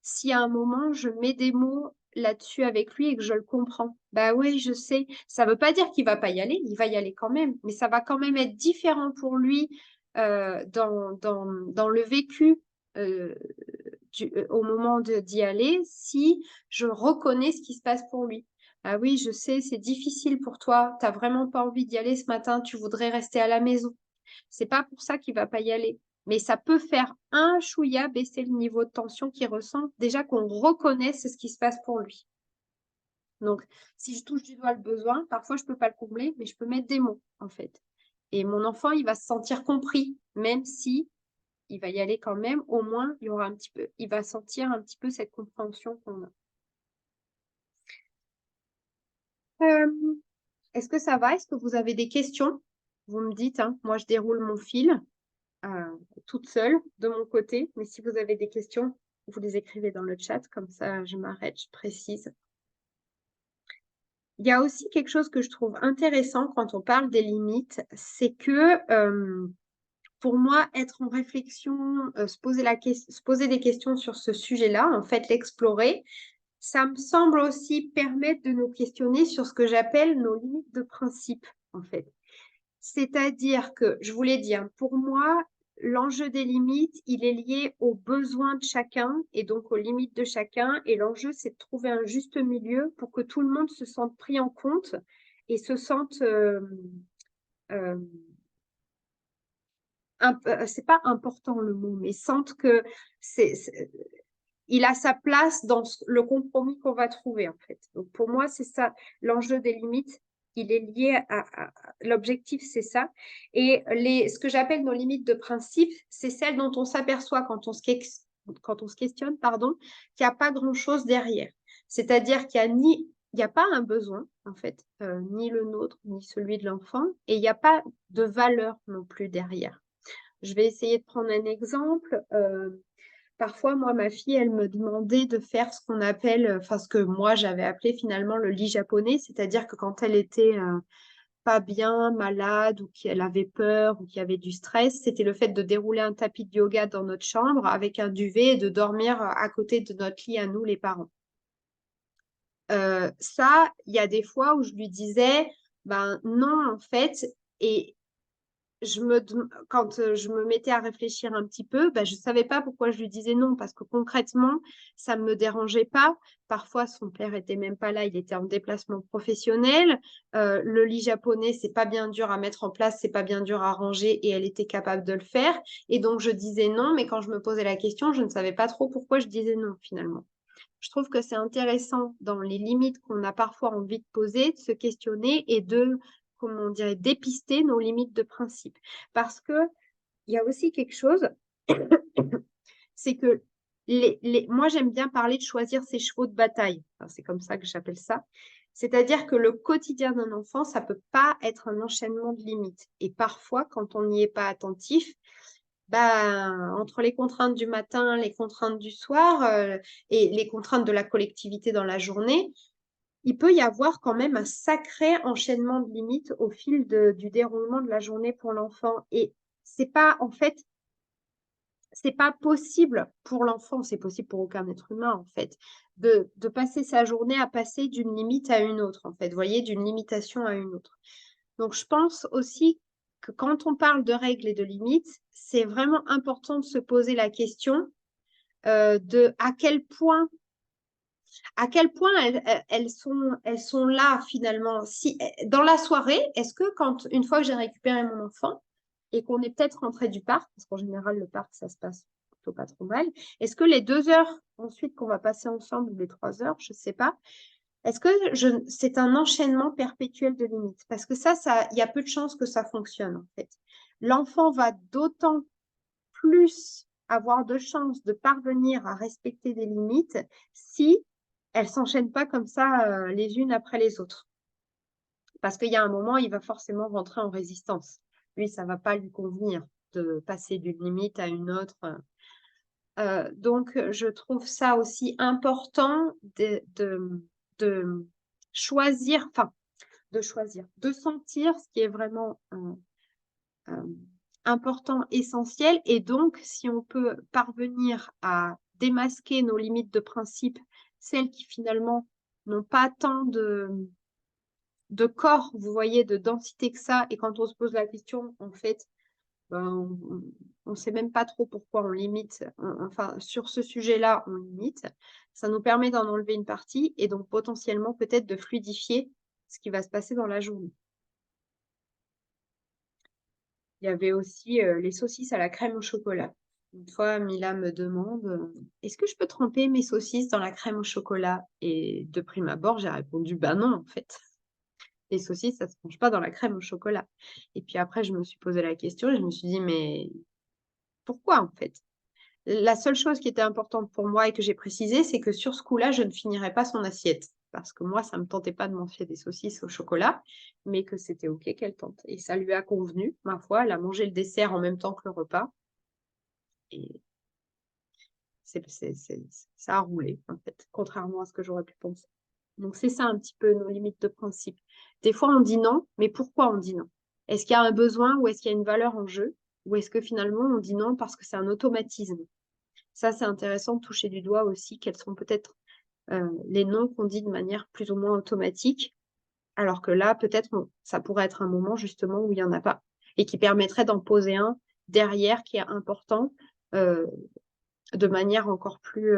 si à un moment je mets des mots là-dessus avec lui et que je le comprends. Bah oui, je sais. Ça veut pas dire qu'il va pas y aller, il va y aller quand même, mais ça va quand même être différent pour lui dans le vécu euh, au moment d'y aller si je reconnais ce qui se passe pour lui. Ah oui, je sais, c'est difficile pour toi. T'as vraiment pas envie d'y aller ce matin, tu voudrais rester à la maison. C'est pas pour ça qu'il va pas y aller. Mais ça peut faire un chouïa baisser le niveau de tension qu'il ressent, déjà qu'on reconnaisse ce qui se passe pour lui. Donc, si je touche du doigt le besoin, parfois je peux pas le combler, mais je peux mettre des mots, en fait. Et mon enfant, il va se sentir compris, même si il va y aller quand même, au moins, il va sentir un petit peu cette compréhension qu'on a. Est-ce que ça va? Est-ce que vous avez des questions? Vous me dites, hein, moi je déroule mon fil. toute seule de mon côté. Mais si vous avez des questions, vous les écrivez dans le chat, comme ça je m'arrête, je précise. Il y a aussi quelque chose que je trouve intéressant quand on parle des limites, c'est que pour moi, être en réflexion, se poser des questions sur ce sujet-là, en fait, l'explorer, ça me semble aussi permettre de nous questionner sur ce que j'appelle nos limites de principe, en fait. C'est-à-dire que, je voulais dire, pour moi, l'enjeu des limites, il est lié aux besoins de chacun et donc aux limites de chacun. Et l'enjeu, c'est de trouver un juste milieu pour que tout le monde se sente pris en compte et se sente euh, c'est pas important le mot, mais sente que il a sa place dans le compromis qu'on va trouver, en fait. Donc, pour moi, c'est ça, l'enjeu des limites, il est lié l'objectif, c'est ça. Et ce que j'appelle nos limites de principe, c'est celles dont on s'aperçoit quand on se questionne, pardon, qu'il n'y a pas grand-chose derrière. C'est-à-dire il n'y a pas un besoin, en fait, ni le nôtre, ni celui de l'enfant, et il n'y a pas de valeur non plus derrière. Je vais essayer de prendre un exemple. Parfois, moi, ma fille, elle me demandait de faire ce qu'on appelle, enfin, ce que moi, j'avais appelé finalement le lit japonais, c'est-à-dire que quand elle était pas bien, malade, ou qu'elle avait peur, ou qu'il y avait du stress, c'était le fait de dérouler un tapis de yoga dans notre chambre avec un duvet et de dormir à côté de notre lit à nous, les parents. Ça, il y a des fois où je lui disais, ben non, en fait, et quand je me mettais à réfléchir un petit peu, je ne savais pas pourquoi je lui disais non, parce que concrètement, ça ne me dérangeait pas. Parfois, son père n'était même pas là, il était en déplacement professionnel. Le lit japonais, c'est pas bien dur à mettre en place, c'est pas bien dur à ranger, et elle était capable de le faire. Et donc, je disais non, mais quand je me posais la question, je ne savais pas trop pourquoi je disais non, finalement. Je trouve que c'est intéressant dans les limites qu'on a parfois envie de poser, de se questionner et de, comment on dirait, dépister nos limites de principe. Parce que il y a aussi quelque chose, c'est que moi j'aime bien parler de choisir ses chevaux de bataille. Enfin, c'est comme ça que j'appelle ça. C'est-à-dire que le quotidien d'un enfant, ça peut pas être un enchaînement de limites. Et parfois, quand on n'y est pas attentif, entre les contraintes du matin, les contraintes du soir et les contraintes de la collectivité dans la journée, il peut y avoir quand même un sacré enchaînement de limites au fil du déroulement de la journée pour l'enfant. Et c'est pas, en fait, c'est pas possible pour l'enfant, c'est possible pour aucun être humain, en fait, de passer sa journée à passer d'une limite à une autre, en fait, vous voyez, d'une limitation à une autre. Donc, je pense aussi que quand on parle de règles et de limites, c'est vraiment important de se poser la question de à quel point elles sont là finalement. Dans la soirée, est-ce que une fois que j'ai récupéré mon enfant et qu'on est peut-être rentré du parc, parce qu'en général le parc ça se passe plutôt pas trop mal, est-ce que les 2 heures ensuite qu'on va passer ensemble ou les 3 heures, je ne sais pas, est-ce que c'est un enchaînement perpétuel de limites? Parce que ça, il y a peu de chances que ça fonctionne, en fait. L'enfant va d'autant plus avoir de chances de parvenir à respecter des limites si elles ne s'enchaînent pas comme ça les unes après les autres. Parce qu'il y a un moment, il va forcément rentrer en résistance. Lui, ça ne va pas lui convenir de passer d'une limite à une autre. Donc, je trouve ça aussi important de choisir, de sentir ce qui est vraiment important, essentiel. Et donc, si on peut parvenir à démasquer nos limites de principe, celles qui finalement n'ont pas tant de corps, vous voyez, de densité que ça, et quand on se pose la question, en fait, on ne sait même pas trop pourquoi on limite. Enfin, sur ce sujet-là, on limite. Ça nous permet d'en enlever une partie et donc potentiellement peut-être de fluidifier ce qui va se passer dans la journée. Il y avait aussi les saucisses à la crème au chocolat. Une fois, Mila me demande est-ce que je peux tremper mes saucisses dans la crème au chocolat? Et de prime abord, j'ai répondu non, en fait. Les saucisses, ça ne se mange pas dans la crème au chocolat. Et puis après, je me suis posé la question et je me suis dit mais pourquoi en fait? La seule chose qui était importante pour moi et que j'ai précisé, c'est que sur ce coup-là, je ne finirais pas son assiette. parce que moi, ça me tentait pas de manger des saucisses au chocolat, mais que c'était OK qu'elle tente et ça lui a convenu, ma foi. Elle a mangé le dessert en même temps que le repas et ça a roulé, en fait, contrairement à ce que j'aurais pu penser. Donc c'est ça un petit peu nos limites de principe. Des fois, on dit non, mais pourquoi on dit non? Est-ce qu'il y a un besoin ou est-ce qu'il y a une valeur en jeu? Ou est-ce que finalement, on dit non parce que c'est un automatisme? Ça, c'est intéressant de toucher du doigt aussi quels sont peut-être les noms qu'on dit de manière plus ou moins automatique, alors que là, peut-être, ça pourrait être un moment justement où il n'y en a pas et qui permettrait d'en poser un derrière qui est important euh, de manière encore plus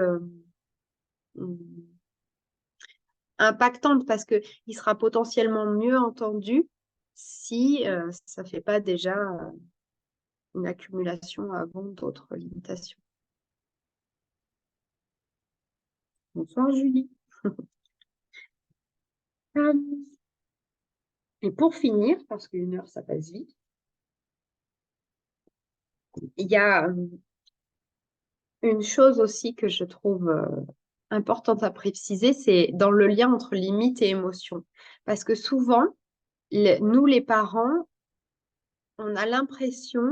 impactante parce qu'il sera potentiellement mieux entendu si ça ne fait pas déjà une accumulation avant d'autres limitations. Bonsoir Julie. Et pour finir, parce qu'une heure ça passe vite, il y a une chose aussi que je trouve importante à préciser, c'est dans le lien entre limite et émotion. Parce que souvent, nous les parents, on a l'impression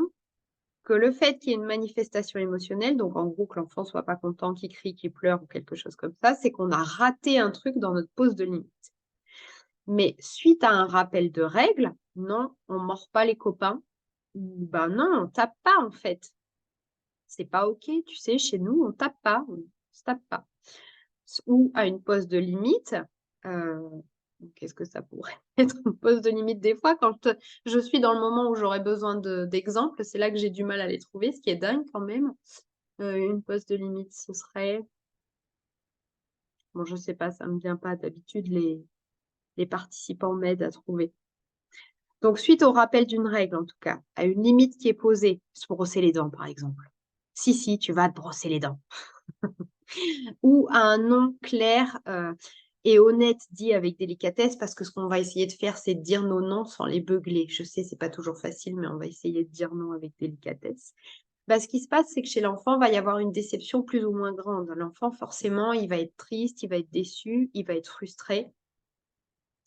que le fait qu'il y ait une manifestation émotionnelle, donc en gros que l'enfant soit pas content, qu'il crie, qu'il pleure ou quelque chose comme ça, c'est qu'on a raté un truc dans notre pose de limite. Mais suite à un rappel de règles, non, on mord pas les copains. Ben non, on tape pas en fait. C'est pas OK, tu sais, chez nous, on tape pas, on se tape pas. Ou à une pose de limite, qu'est-ce que ça pourrait être une pose de limite des fois quand je suis dans le moment où j'aurais besoin d'exemples, c'est là que j'ai du mal à les trouver, ce qui est dingue quand même. Une pose de limite, ce serait bon, je sais pas, ça me vient pas d'habitude, les participants m'aident à trouver. Donc suite au rappel d'une règle en tout cas, à une limite qui est posée, se brosser les dents par exemple. Si, tu vas te brosser les dents. Ou à un non clair et honnête dit avec délicatesse, parce que ce qu'on va essayer de faire, c'est de dire nos noms sans les beugler. Je sais, c'est pas toujours facile, mais on va essayer de dire non avec délicatesse. Bah, ce qui se passe, c'est que chez l'enfant, il va y avoir une déception plus ou moins grande. L'enfant, forcément, il va être triste, il va être déçu, il va être frustré,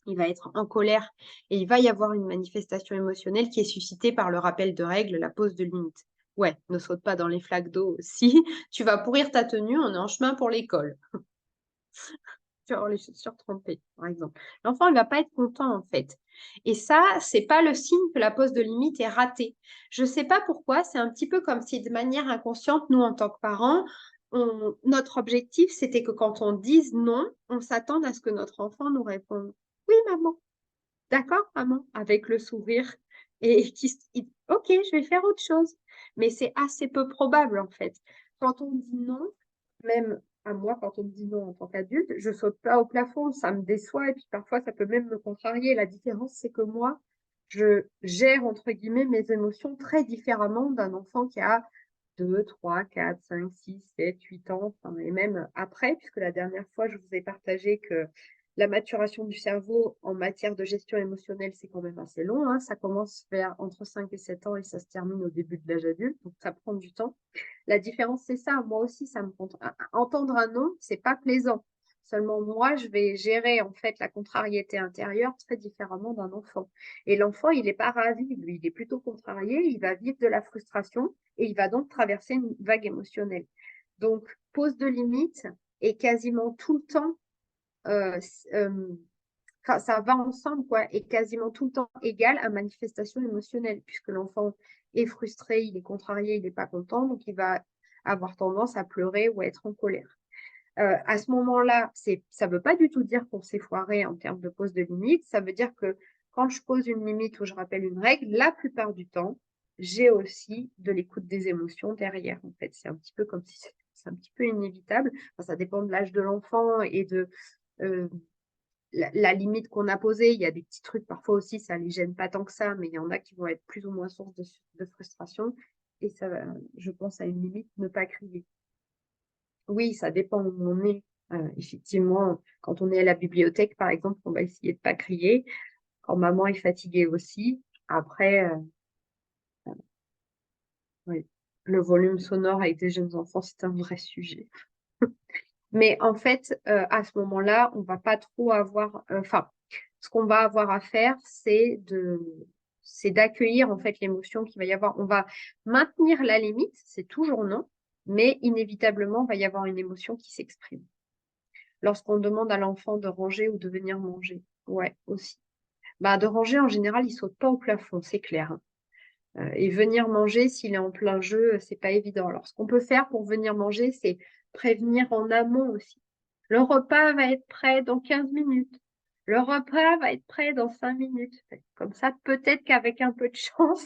il va être en colère et il va y avoir une manifestation émotionnelle qui est suscitée par le rappel de règles, la pose de limite. Ouais, ne saute pas dans les flaques d'eau aussi. Tu vas pourrir ta tenue, on est en chemin pour l'école. Tu vas avoir les chaussures trempées, par exemple. L'enfant, il ne va pas être content, en fait. Et ça, c'est pas le signe que la pose de limite est ratée. Je ne sais pas pourquoi, c'est un petit peu comme si de manière inconsciente, nous, en tant que parents, notre objectif, c'était que quand on dise non, on s'attende à ce que notre enfant nous réponde « Oui, maman ». D'accord, maman, avec le sourire. Et ok, je vais faire autre chose. Mais c'est assez peu probable, en fait. Quand on dit non, même à moi, quand on me dit non en tant qu'adulte, je saute pas au plafond, ça me déçoit et puis parfois ça peut même me contrarier. La différence, c'est que moi, je gère, entre guillemets, mes émotions très différemment d'un enfant qui a 2, 3, 4, 5, 6, 7, 8 ans, enfin, et même après, puisque la dernière fois, je vous ai partagé que la maturation du cerveau en matière de gestion émotionnelle, c'est quand même assez long, hein. Ça commence vers entre 5 et 7 ans et ça se termine au début de l'âge adulte, donc ça prend du temps. La différence, c'est ça. Moi aussi, ça me compte. Entendre un non, c'est pas plaisant. Seulement, moi, je vais gérer en fait la contrariété intérieure très différemment d'un enfant. Et l'enfant, il n'est pas ravi, lui, il est plutôt contrarié, il va vivre de la frustration et il va donc traverser une vague émotionnelle. Donc, pose de limite est quasiment tout le temps euh, ça va ensemble, quoi, et quasiment tout le temps égal à manifestation émotionnelle, puisque l'enfant est frustré, il est contrarié, il n'est pas content, donc il va avoir tendance à pleurer ou à être en colère. À ce moment-là, ça ne veut pas du tout dire qu'on s'est foiré en termes de pose de limite, ça veut dire que quand je pose une limite ou je rappelle une règle, la plupart du temps, j'ai aussi de l'écoute des émotions derrière. En fait, c'est un petit peu comme si c'est un petit peu inévitable. Enfin, ça dépend de l'âge de l'enfant et de la limite qu'on a posée. Il y a des petits trucs, parfois aussi, ça ne les gêne pas tant que ça, mais il y en a qui vont être plus ou moins source de frustration. Et ça, je pense à une limite, ne pas crier. Oui, ça dépend où on est. Effectivement, quand on est à la bibliothèque, par exemple, on va essayer de ne pas crier. Quand maman est fatiguée aussi. Après, oui, le volume sonore avec des jeunes enfants, c'est un vrai sujet. Mais en fait, à ce moment-là, on va pas trop avoir, enfin, ce qu'on va avoir à faire, c'est d'accueillir en fait l'émotion qu'il va y avoir. On va maintenir la limite, c'est toujours non, mais inévitablement, il va y avoir une émotion qui s'exprime. Lorsqu'on demande à l'enfant de ranger ou de venir manger, ouais, aussi. Bah, de ranger, en général, il saute pas au plafond, c'est clair, hein. Et venir manger, s'il est en plein jeu, c'est pas évident. Alors, ce qu'on peut faire pour venir manger, c'est prévenir en amont aussi. Le repas va être prêt dans 15 minutes. Le repas va être prêt dans 5 minutes. Comme ça, peut-être qu'avec un peu de chance,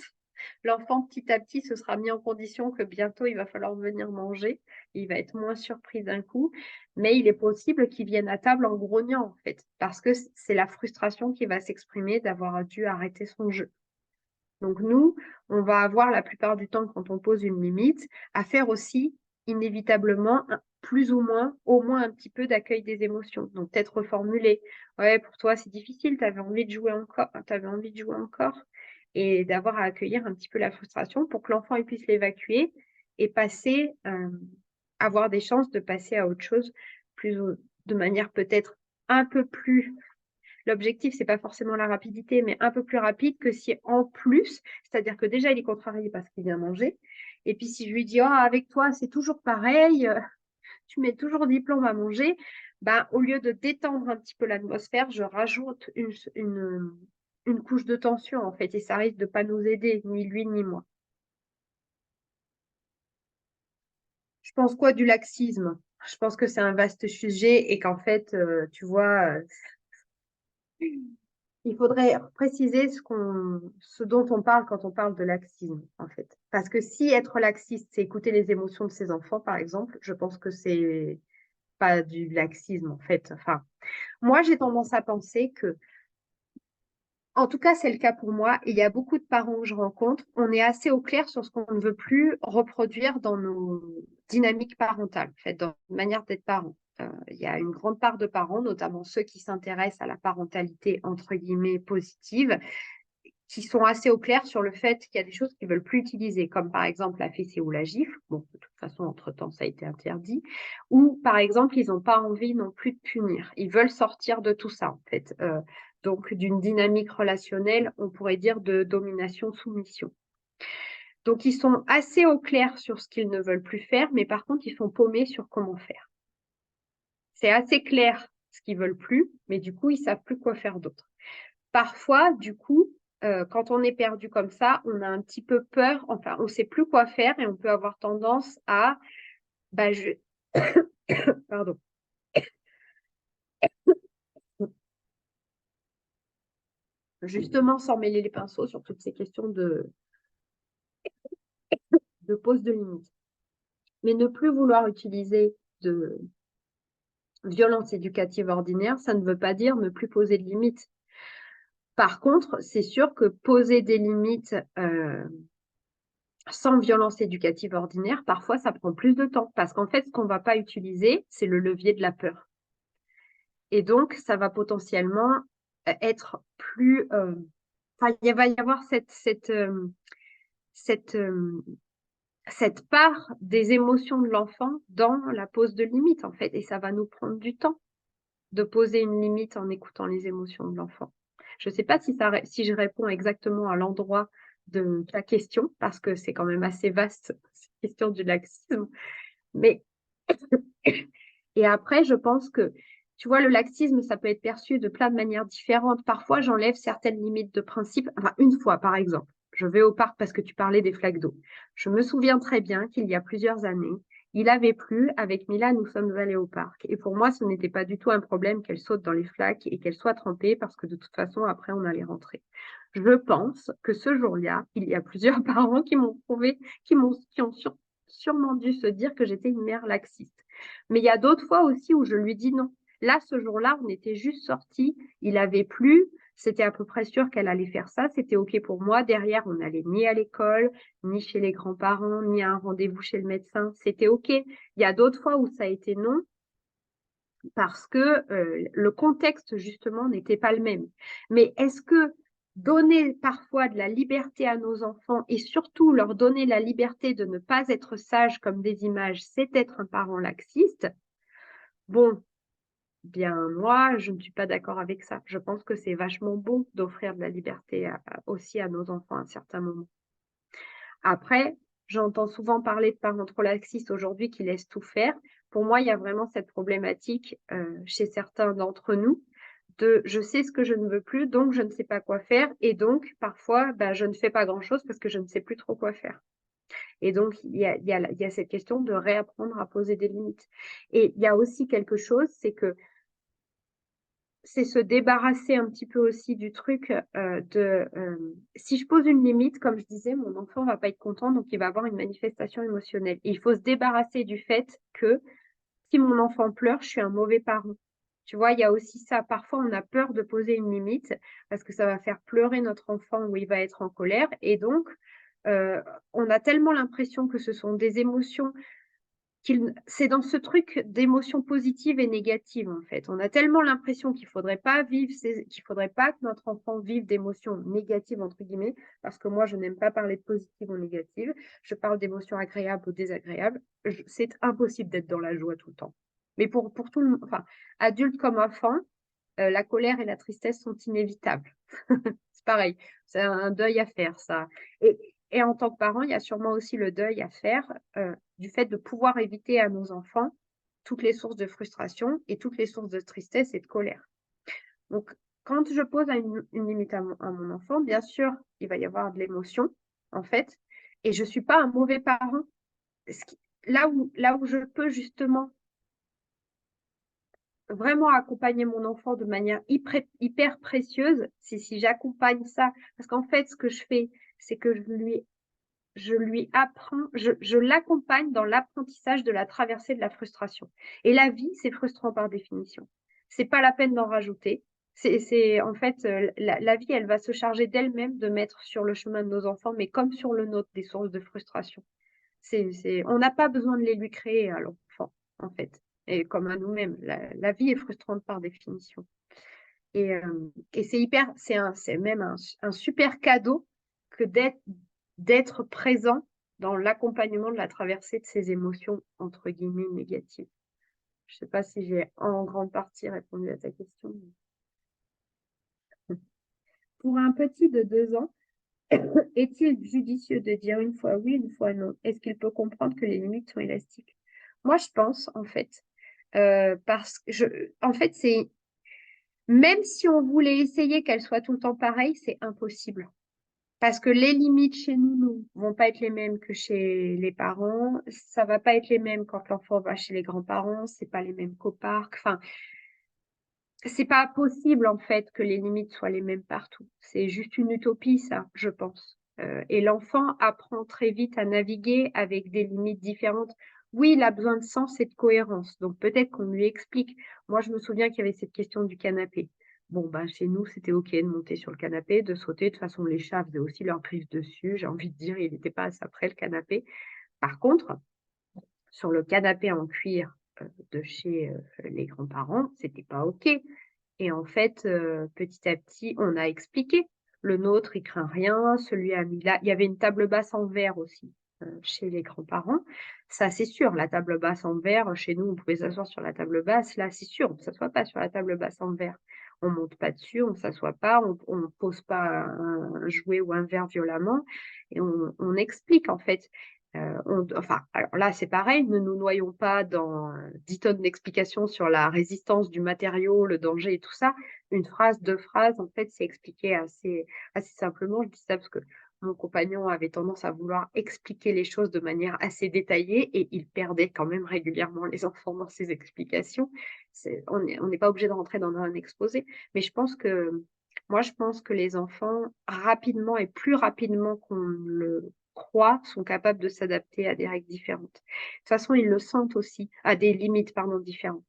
l'enfant, petit à petit, se sera mis en condition que bientôt, il va falloir venir manger. Il va être moins surpris d'un coup. Mais il est possible qu'il vienne à table en grognant, en fait, parce que c'est la frustration qui va s'exprimer d'avoir dû arrêter son jeu. Donc nous, on va avoir la plupart du temps, quand on pose une limite, à faire aussi inévitablement plus ou moins, au moins un petit peu d'accueil des émotions. Donc peut-être reformuler. Ouais, pour toi, c'est difficile, tu avais envie de jouer encore, t'avais envie de jouer encore. Et d'avoir à accueillir un petit peu la frustration pour que l'enfant puisse l'évacuer et passer, avoir des chances de passer à autre chose de manière peut-être un peu plus. L'objectif, c'est pas forcément la rapidité, mais un peu plus rapide que si en plus, c'est-à-dire que déjà il est contrarié parce qu'il vient manger. Et puis si je lui dis, oh, avec toi, c'est toujours pareil, tu mets toujours des plombs à manger, ben, au lieu de détendre un petit peu l'atmosphère, je rajoute une couche de tension en fait, et ça risque de pas nous aider, ni lui ni moi. Je pense quoi du laxisme? Je pense que c'est un vaste sujet et qu'en fait, tu vois, il faudrait préciser ce dont on parle quand on parle de laxisme, en fait. Parce que si être laxiste, c'est écouter les émotions de ses enfants, par exemple, je pense que c'est pas du laxisme, en fait. Enfin, moi, j'ai tendance à penser que, en tout cas, c'est le cas pour moi, et il y a beaucoup de parents que je rencontre, on est assez au clair sur ce qu'on ne veut plus reproduire dans nos dynamiques parentales, en fait, dans notre manière d'être parent. Il y a une grande part de parents, notamment ceux qui s'intéressent à la parentalité, entre guillemets, positive, qui sont assez au clair sur le fait qu'il y a des choses qu'ils ne veulent plus utiliser, comme par exemple la fessée ou la gifle. Bon, de toute façon, entre-temps, ça a été interdit. Ou par exemple, ils n'ont pas envie non plus de punir. Ils veulent sortir de tout ça, en fait. Donc, d'une dynamique relationnelle, on pourrait dire de domination-soumission. Donc, ils sont assez au clair sur ce qu'ils ne veulent plus faire, mais par contre, ils sont paumés sur comment faire. C'est assez clair ce qu'ils veulent plus, mais du coup, ils savent plus quoi faire d'autre. Parfois, du coup, quand on est perdu comme ça, on a un petit peu peur, enfin, on ne sait plus quoi faire et on peut avoir tendance à, bah, pardon, justement, sans mêler les pinceaux sur toutes ces questions de pose de limite. Mais ne plus vouloir utiliser de violence éducative ordinaire, ça ne veut pas dire ne plus poser de limites. Par contre, c'est sûr que poser des limites sans violence éducative ordinaire, parfois ça prend plus de temps parce qu'en fait, ce qu'on ne va pas utiliser, c'est le levier de la peur. Et donc, ça va potentiellement être plus. Enfin, il va y avoir cette, cette part des émotions de l'enfant dans la pose de limite, en fait. Et ça va nous prendre du temps de poser une limite en écoutant les émotions de l'enfant. Je ne sais pas si je réponds exactement à l'endroit de ta question, parce que c'est quand même assez vaste, cette question du laxisme. Mais et après, je pense que, tu vois, le laxisme, ça peut être perçu de plein de manières différentes. Parfois, j'enlève certaines limites de principe. Enfin, une fois, par exemple, je vais au parc parce que tu parlais des flaques d'eau. Je me souviens très bien qu'il y a plusieurs années, il avait plu. Avec Mila, nous sommes allés au parc. Et pour moi, ce n'était pas du tout un problème qu'elle saute dans les flaques et qu'elle soit trempée parce que de toute façon, après, on allait rentrer. Je pense que ce jour-là, il y a plusieurs parents qui m'ont prouvé, qui ont sûrement dû se dire que j'étais une mère laxiste. Mais il y a d'autres fois aussi où je lui dis non. Là, ce jour-là, on était juste sortis, il avait plu, c'était à peu près sûr qu'elle allait faire ça, c'était OK pour moi. Derrière, on n'allait ni à l'école, ni chez les grands-parents, ni à un rendez-vous chez le médecin, c'était OK. Il y a d'autres fois où ça a été non, parce que le contexte, justement, n'était pas le même. Mais est-ce que donner parfois de la liberté à nos enfants et surtout leur donner la liberté de ne pas être sages comme des images, c'est être un parent laxiste? Bon, bien moi, je ne suis pas d'accord avec ça. Je pense que c'est vachement beau d'offrir de la liberté aussi à nos enfants à un certain moment. Après, j'entends souvent parler de parents trop laxistes aujourd'hui qui laissent tout faire. Pour moi, il y a vraiment cette problématique, chez certains d'entre nous de: «Je sais ce que je ne veux plus, donc je ne sais pas quoi faire et donc parfois, bah, je ne fais pas grand-chose parce que je ne sais plus trop quoi faire». Et donc il y a cette question de réapprendre à poser des limites. Et il y a aussi quelque chose, c'est que c'est se débarrasser un petit peu aussi du truc, si je pose une limite, comme je disais, mon enfant va pas être content, donc il va avoir une manifestation émotionnelle. Et il faut se débarrasser du fait que si mon enfant pleure, je suis un mauvais parent. Tu vois? Il y a aussi ça. Parfois, on a peur de poser une limite parce que ça va faire pleurer notre enfant ou il va être en colère et donc, heu, on a tellement l'impression que ce sont des émotions c'est dans ce truc d'émotions positives et négatives, en fait. On a tellement l'impression qu'il faudrait pas que notre enfant vive d'émotions «négatives» entre guillemets, parce que moi je n'aime pas parler de positives ou négatives. Je parle d'émotions agréables ou désagréables. C'est impossible d'être dans la joie tout le temps. Mais pour tout le monde, enfin, adulte comme enfant, la colère et la tristesse sont inévitables. C'est pareil, c'est un deuil à faire ça. Et en tant que parent, il y a sûrement aussi le deuil à faire, du fait de pouvoir éviter à nos enfants toutes les sources de frustration et toutes les sources de tristesse et de colère. Donc quand je pose une limite à mon enfant, bien sûr, il va y avoir de l'émotion, en fait, et je suis pas un mauvais parent. Ce qui là où je peux justement vraiment accompagner mon enfant de manière hyper précieuse, c'est si j'accompagne ça. Parce qu'en fait, ce que je fais, c'est que je lui apprends, je l'accompagne dans l'apprentissage de la traversée de la frustration. Et la vie, c'est frustrant par définition. C'est pas la peine d'en rajouter. C'est en fait, la vie, elle va se charger d'elle-même de mettre sur le chemin de nos enfants, mais comme sur le nôtre, des sources de frustration. On n'a pas besoin de les lui créer à l'enfant, en fait, et comme à nous-mêmes. La vie est frustrante par définition. Et c'est même un super cadeau que d'être présent dans l'accompagnement de la traversée de ces émotions, entre guillemets, «négatives». Je ne sais pas si j'ai en grande partie répondu à ta question. Pour un petit de 2 ans, est-il judicieux de dire une fois oui, une fois non? Est-ce qu'il peut comprendre que les limites sont élastiques? Moi, je pense, en fait, parce que en fait, c'est même si on voulait essayer qu'elles soient tout le temps pareilles, c'est impossible. Parce que les limites chez nous vont pas être les mêmes que chez les parents. Ça va pas être les mêmes quand l'enfant va chez les grands-parents, c'est pas les mêmes qu'au parc. Enfin, c'est pas possible en fait que les limites soient les mêmes partout. C'est juste une utopie ça, je pense. Et l'enfant apprend très vite à naviguer avec des limites différentes. Oui, il a besoin de sens et de cohérence, donc peut-être qu'on lui explique. Moi, je me souviens qu'il y avait cette question du canapé. Bon, ben, chez nous, c'était OK de monter sur le canapé, de sauter. De toute façon, les chats faisaient aussi leur prise dessus. J'ai envie de dire, il n'était pas assez après le canapé. Par contre, sur le canapé en cuir, de chez, les grands-parents, c'était pas OK. Et en fait, petit à petit, on a expliqué. Le nôtre, il craint rien, celui a mis là il y avait une table basse en verre aussi, chez les grands-parents. Ça, c'est sûr, la table basse en verre, chez nous, on pouvait s'asseoir sur la table basse. Là, c'est sûr, on ne s'assoit pas sur la table basse en verre. On monte pas dessus, on s'assoit pas, on ne pose pas un jouet ou un verre violemment et on explique, en fait. Enfin, alors là, c'est pareil, ne nous noyons pas dans, 10 tonnes d'explications sur la résistance du matériau, le danger et tout ça. Une phrase, 2 phrases, en fait, c'est expliqué assez simplement. Je dis ça parce que mon compagnon avait tendance à vouloir expliquer les choses de manière assez détaillée et il perdait quand même régulièrement les enfants dans ses explications. On n'est pas obligé de rentrer dans un exposé, mais je pense que les enfants, rapidement et plus rapidement qu'on le croit, sont capables de s'adapter à des règles différentes. De toute façon, ils le sentent aussi, à des limites, pardon, différentes.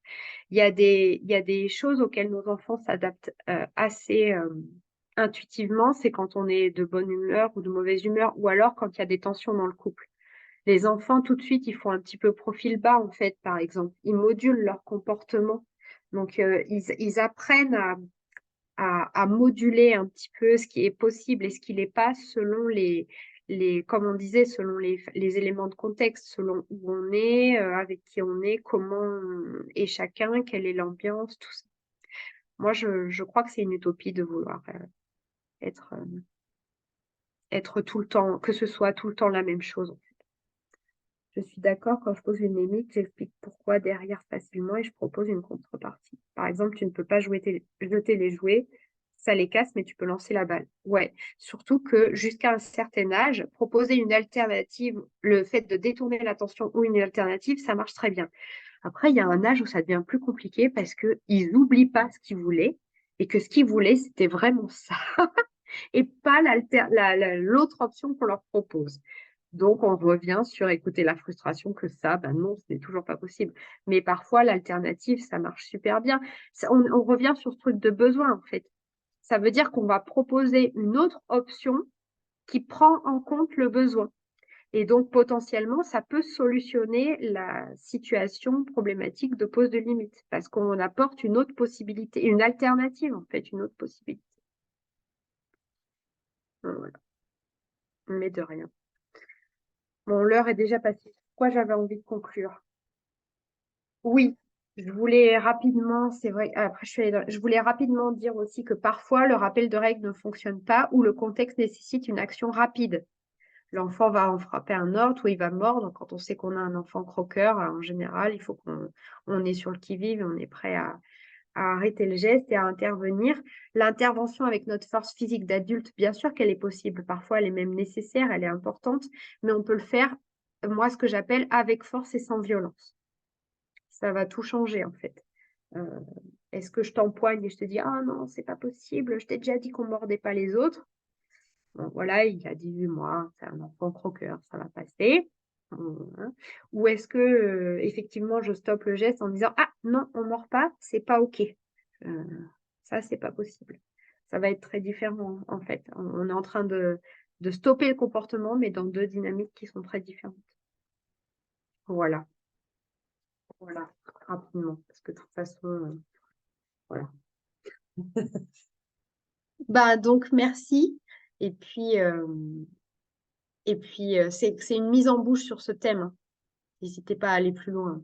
Il y a des choses auxquelles nos enfants s'adaptent, assez, intuitivement, c'est quand on est de bonne humeur ou de mauvaise humeur ou alors quand il y a des tensions dans le couple. Les enfants, tout de suite, ils font un petit peu profil bas, en fait, par exemple. Ils modulent leur comportement. Donc, ils apprennent à moduler un petit peu ce qui est possible et ce qui l'est pas selon comme on disait, selon les éléments de contexte, selon où on est, avec qui on est, est chacun, quelle est l'ambiance, tout ça. Moi, je crois que c'est une utopie de vouloir être, être tout le temps, que ce soit tout le temps la même chose. Je suis d'accord, quand je pose une limite, j'explique pourquoi derrière facilement et je propose une contrepartie. Par exemple, tu ne peux pas jeter les jouets, ça les casse, mais tu peux lancer la balle. Ouais, surtout que jusqu'à un certain âge, proposer une alternative, le fait de détourner l'attention ou une alternative, ça marche très bien. Après, il y a un âge où ça devient plus compliqué parce qu'ils n'oublient pas ce qu'ils voulaient et que ce qu'ils voulaient, c'était vraiment ça et pas l'autre option qu'on leur propose. Donc, on revient sur écouter la frustration que ça, ben non, ce n'est toujours pas possible. Mais parfois, l'alternative, ça marche super bien. On revient sur ce truc de besoin, en fait. Ça veut dire qu'on va proposer une autre option qui prend en compte le besoin. Et donc, potentiellement, ça peut solutionner la situation problématique de pose de limite parce qu'on apporte une autre possibilité, une alternative, en fait, une autre possibilité. Voilà. Mais de rien. Bon, l'heure est déjà passée. Pourquoi j'avais envie de conclure? Oui, je voulais rapidement, c'est vrai, après je voulais rapidement dire aussi que parfois le rappel de règles ne fonctionne pas ou le contexte nécessite une action rapide. L'enfant va en frapper un autre ou il va mordre. Quand on sait qu'on a un enfant croqueur, en général, il faut qu'on est sur le qui-vive, on est prêt à arrêter le geste et à intervenir. L'intervention avec notre force physique d'adulte, bien sûr qu'elle est possible. Parfois, elle est même nécessaire, elle est importante, mais on peut le faire, moi, ce que j'appelle avec force et sans violence. Ça va tout changer, en fait. Euh, Est-ce que je t'empoigne et je te dis, ah non, c'est pas possible, je t'ai déjà dit qu'on mordait pas les autres. Bon, voilà, il a 18 mois, c'est un enfant croqueur, ça va passer. Hein. Ou est-ce que effectivement je stoppe le geste en disant ah non, on mord pas, c'est pas OK. Euh, Ça, c'est pas possible. Ça va être très différent en fait. On est en train de stopper le comportement, mais dans deux dynamiques qui sont très différentes. Voilà, voilà, rapidement, parce que de toute façon, voilà. Bah donc merci. Et puis, euh, c'est une mise en bouche sur ce thème, hein. N'hésitez pas à aller plus loin.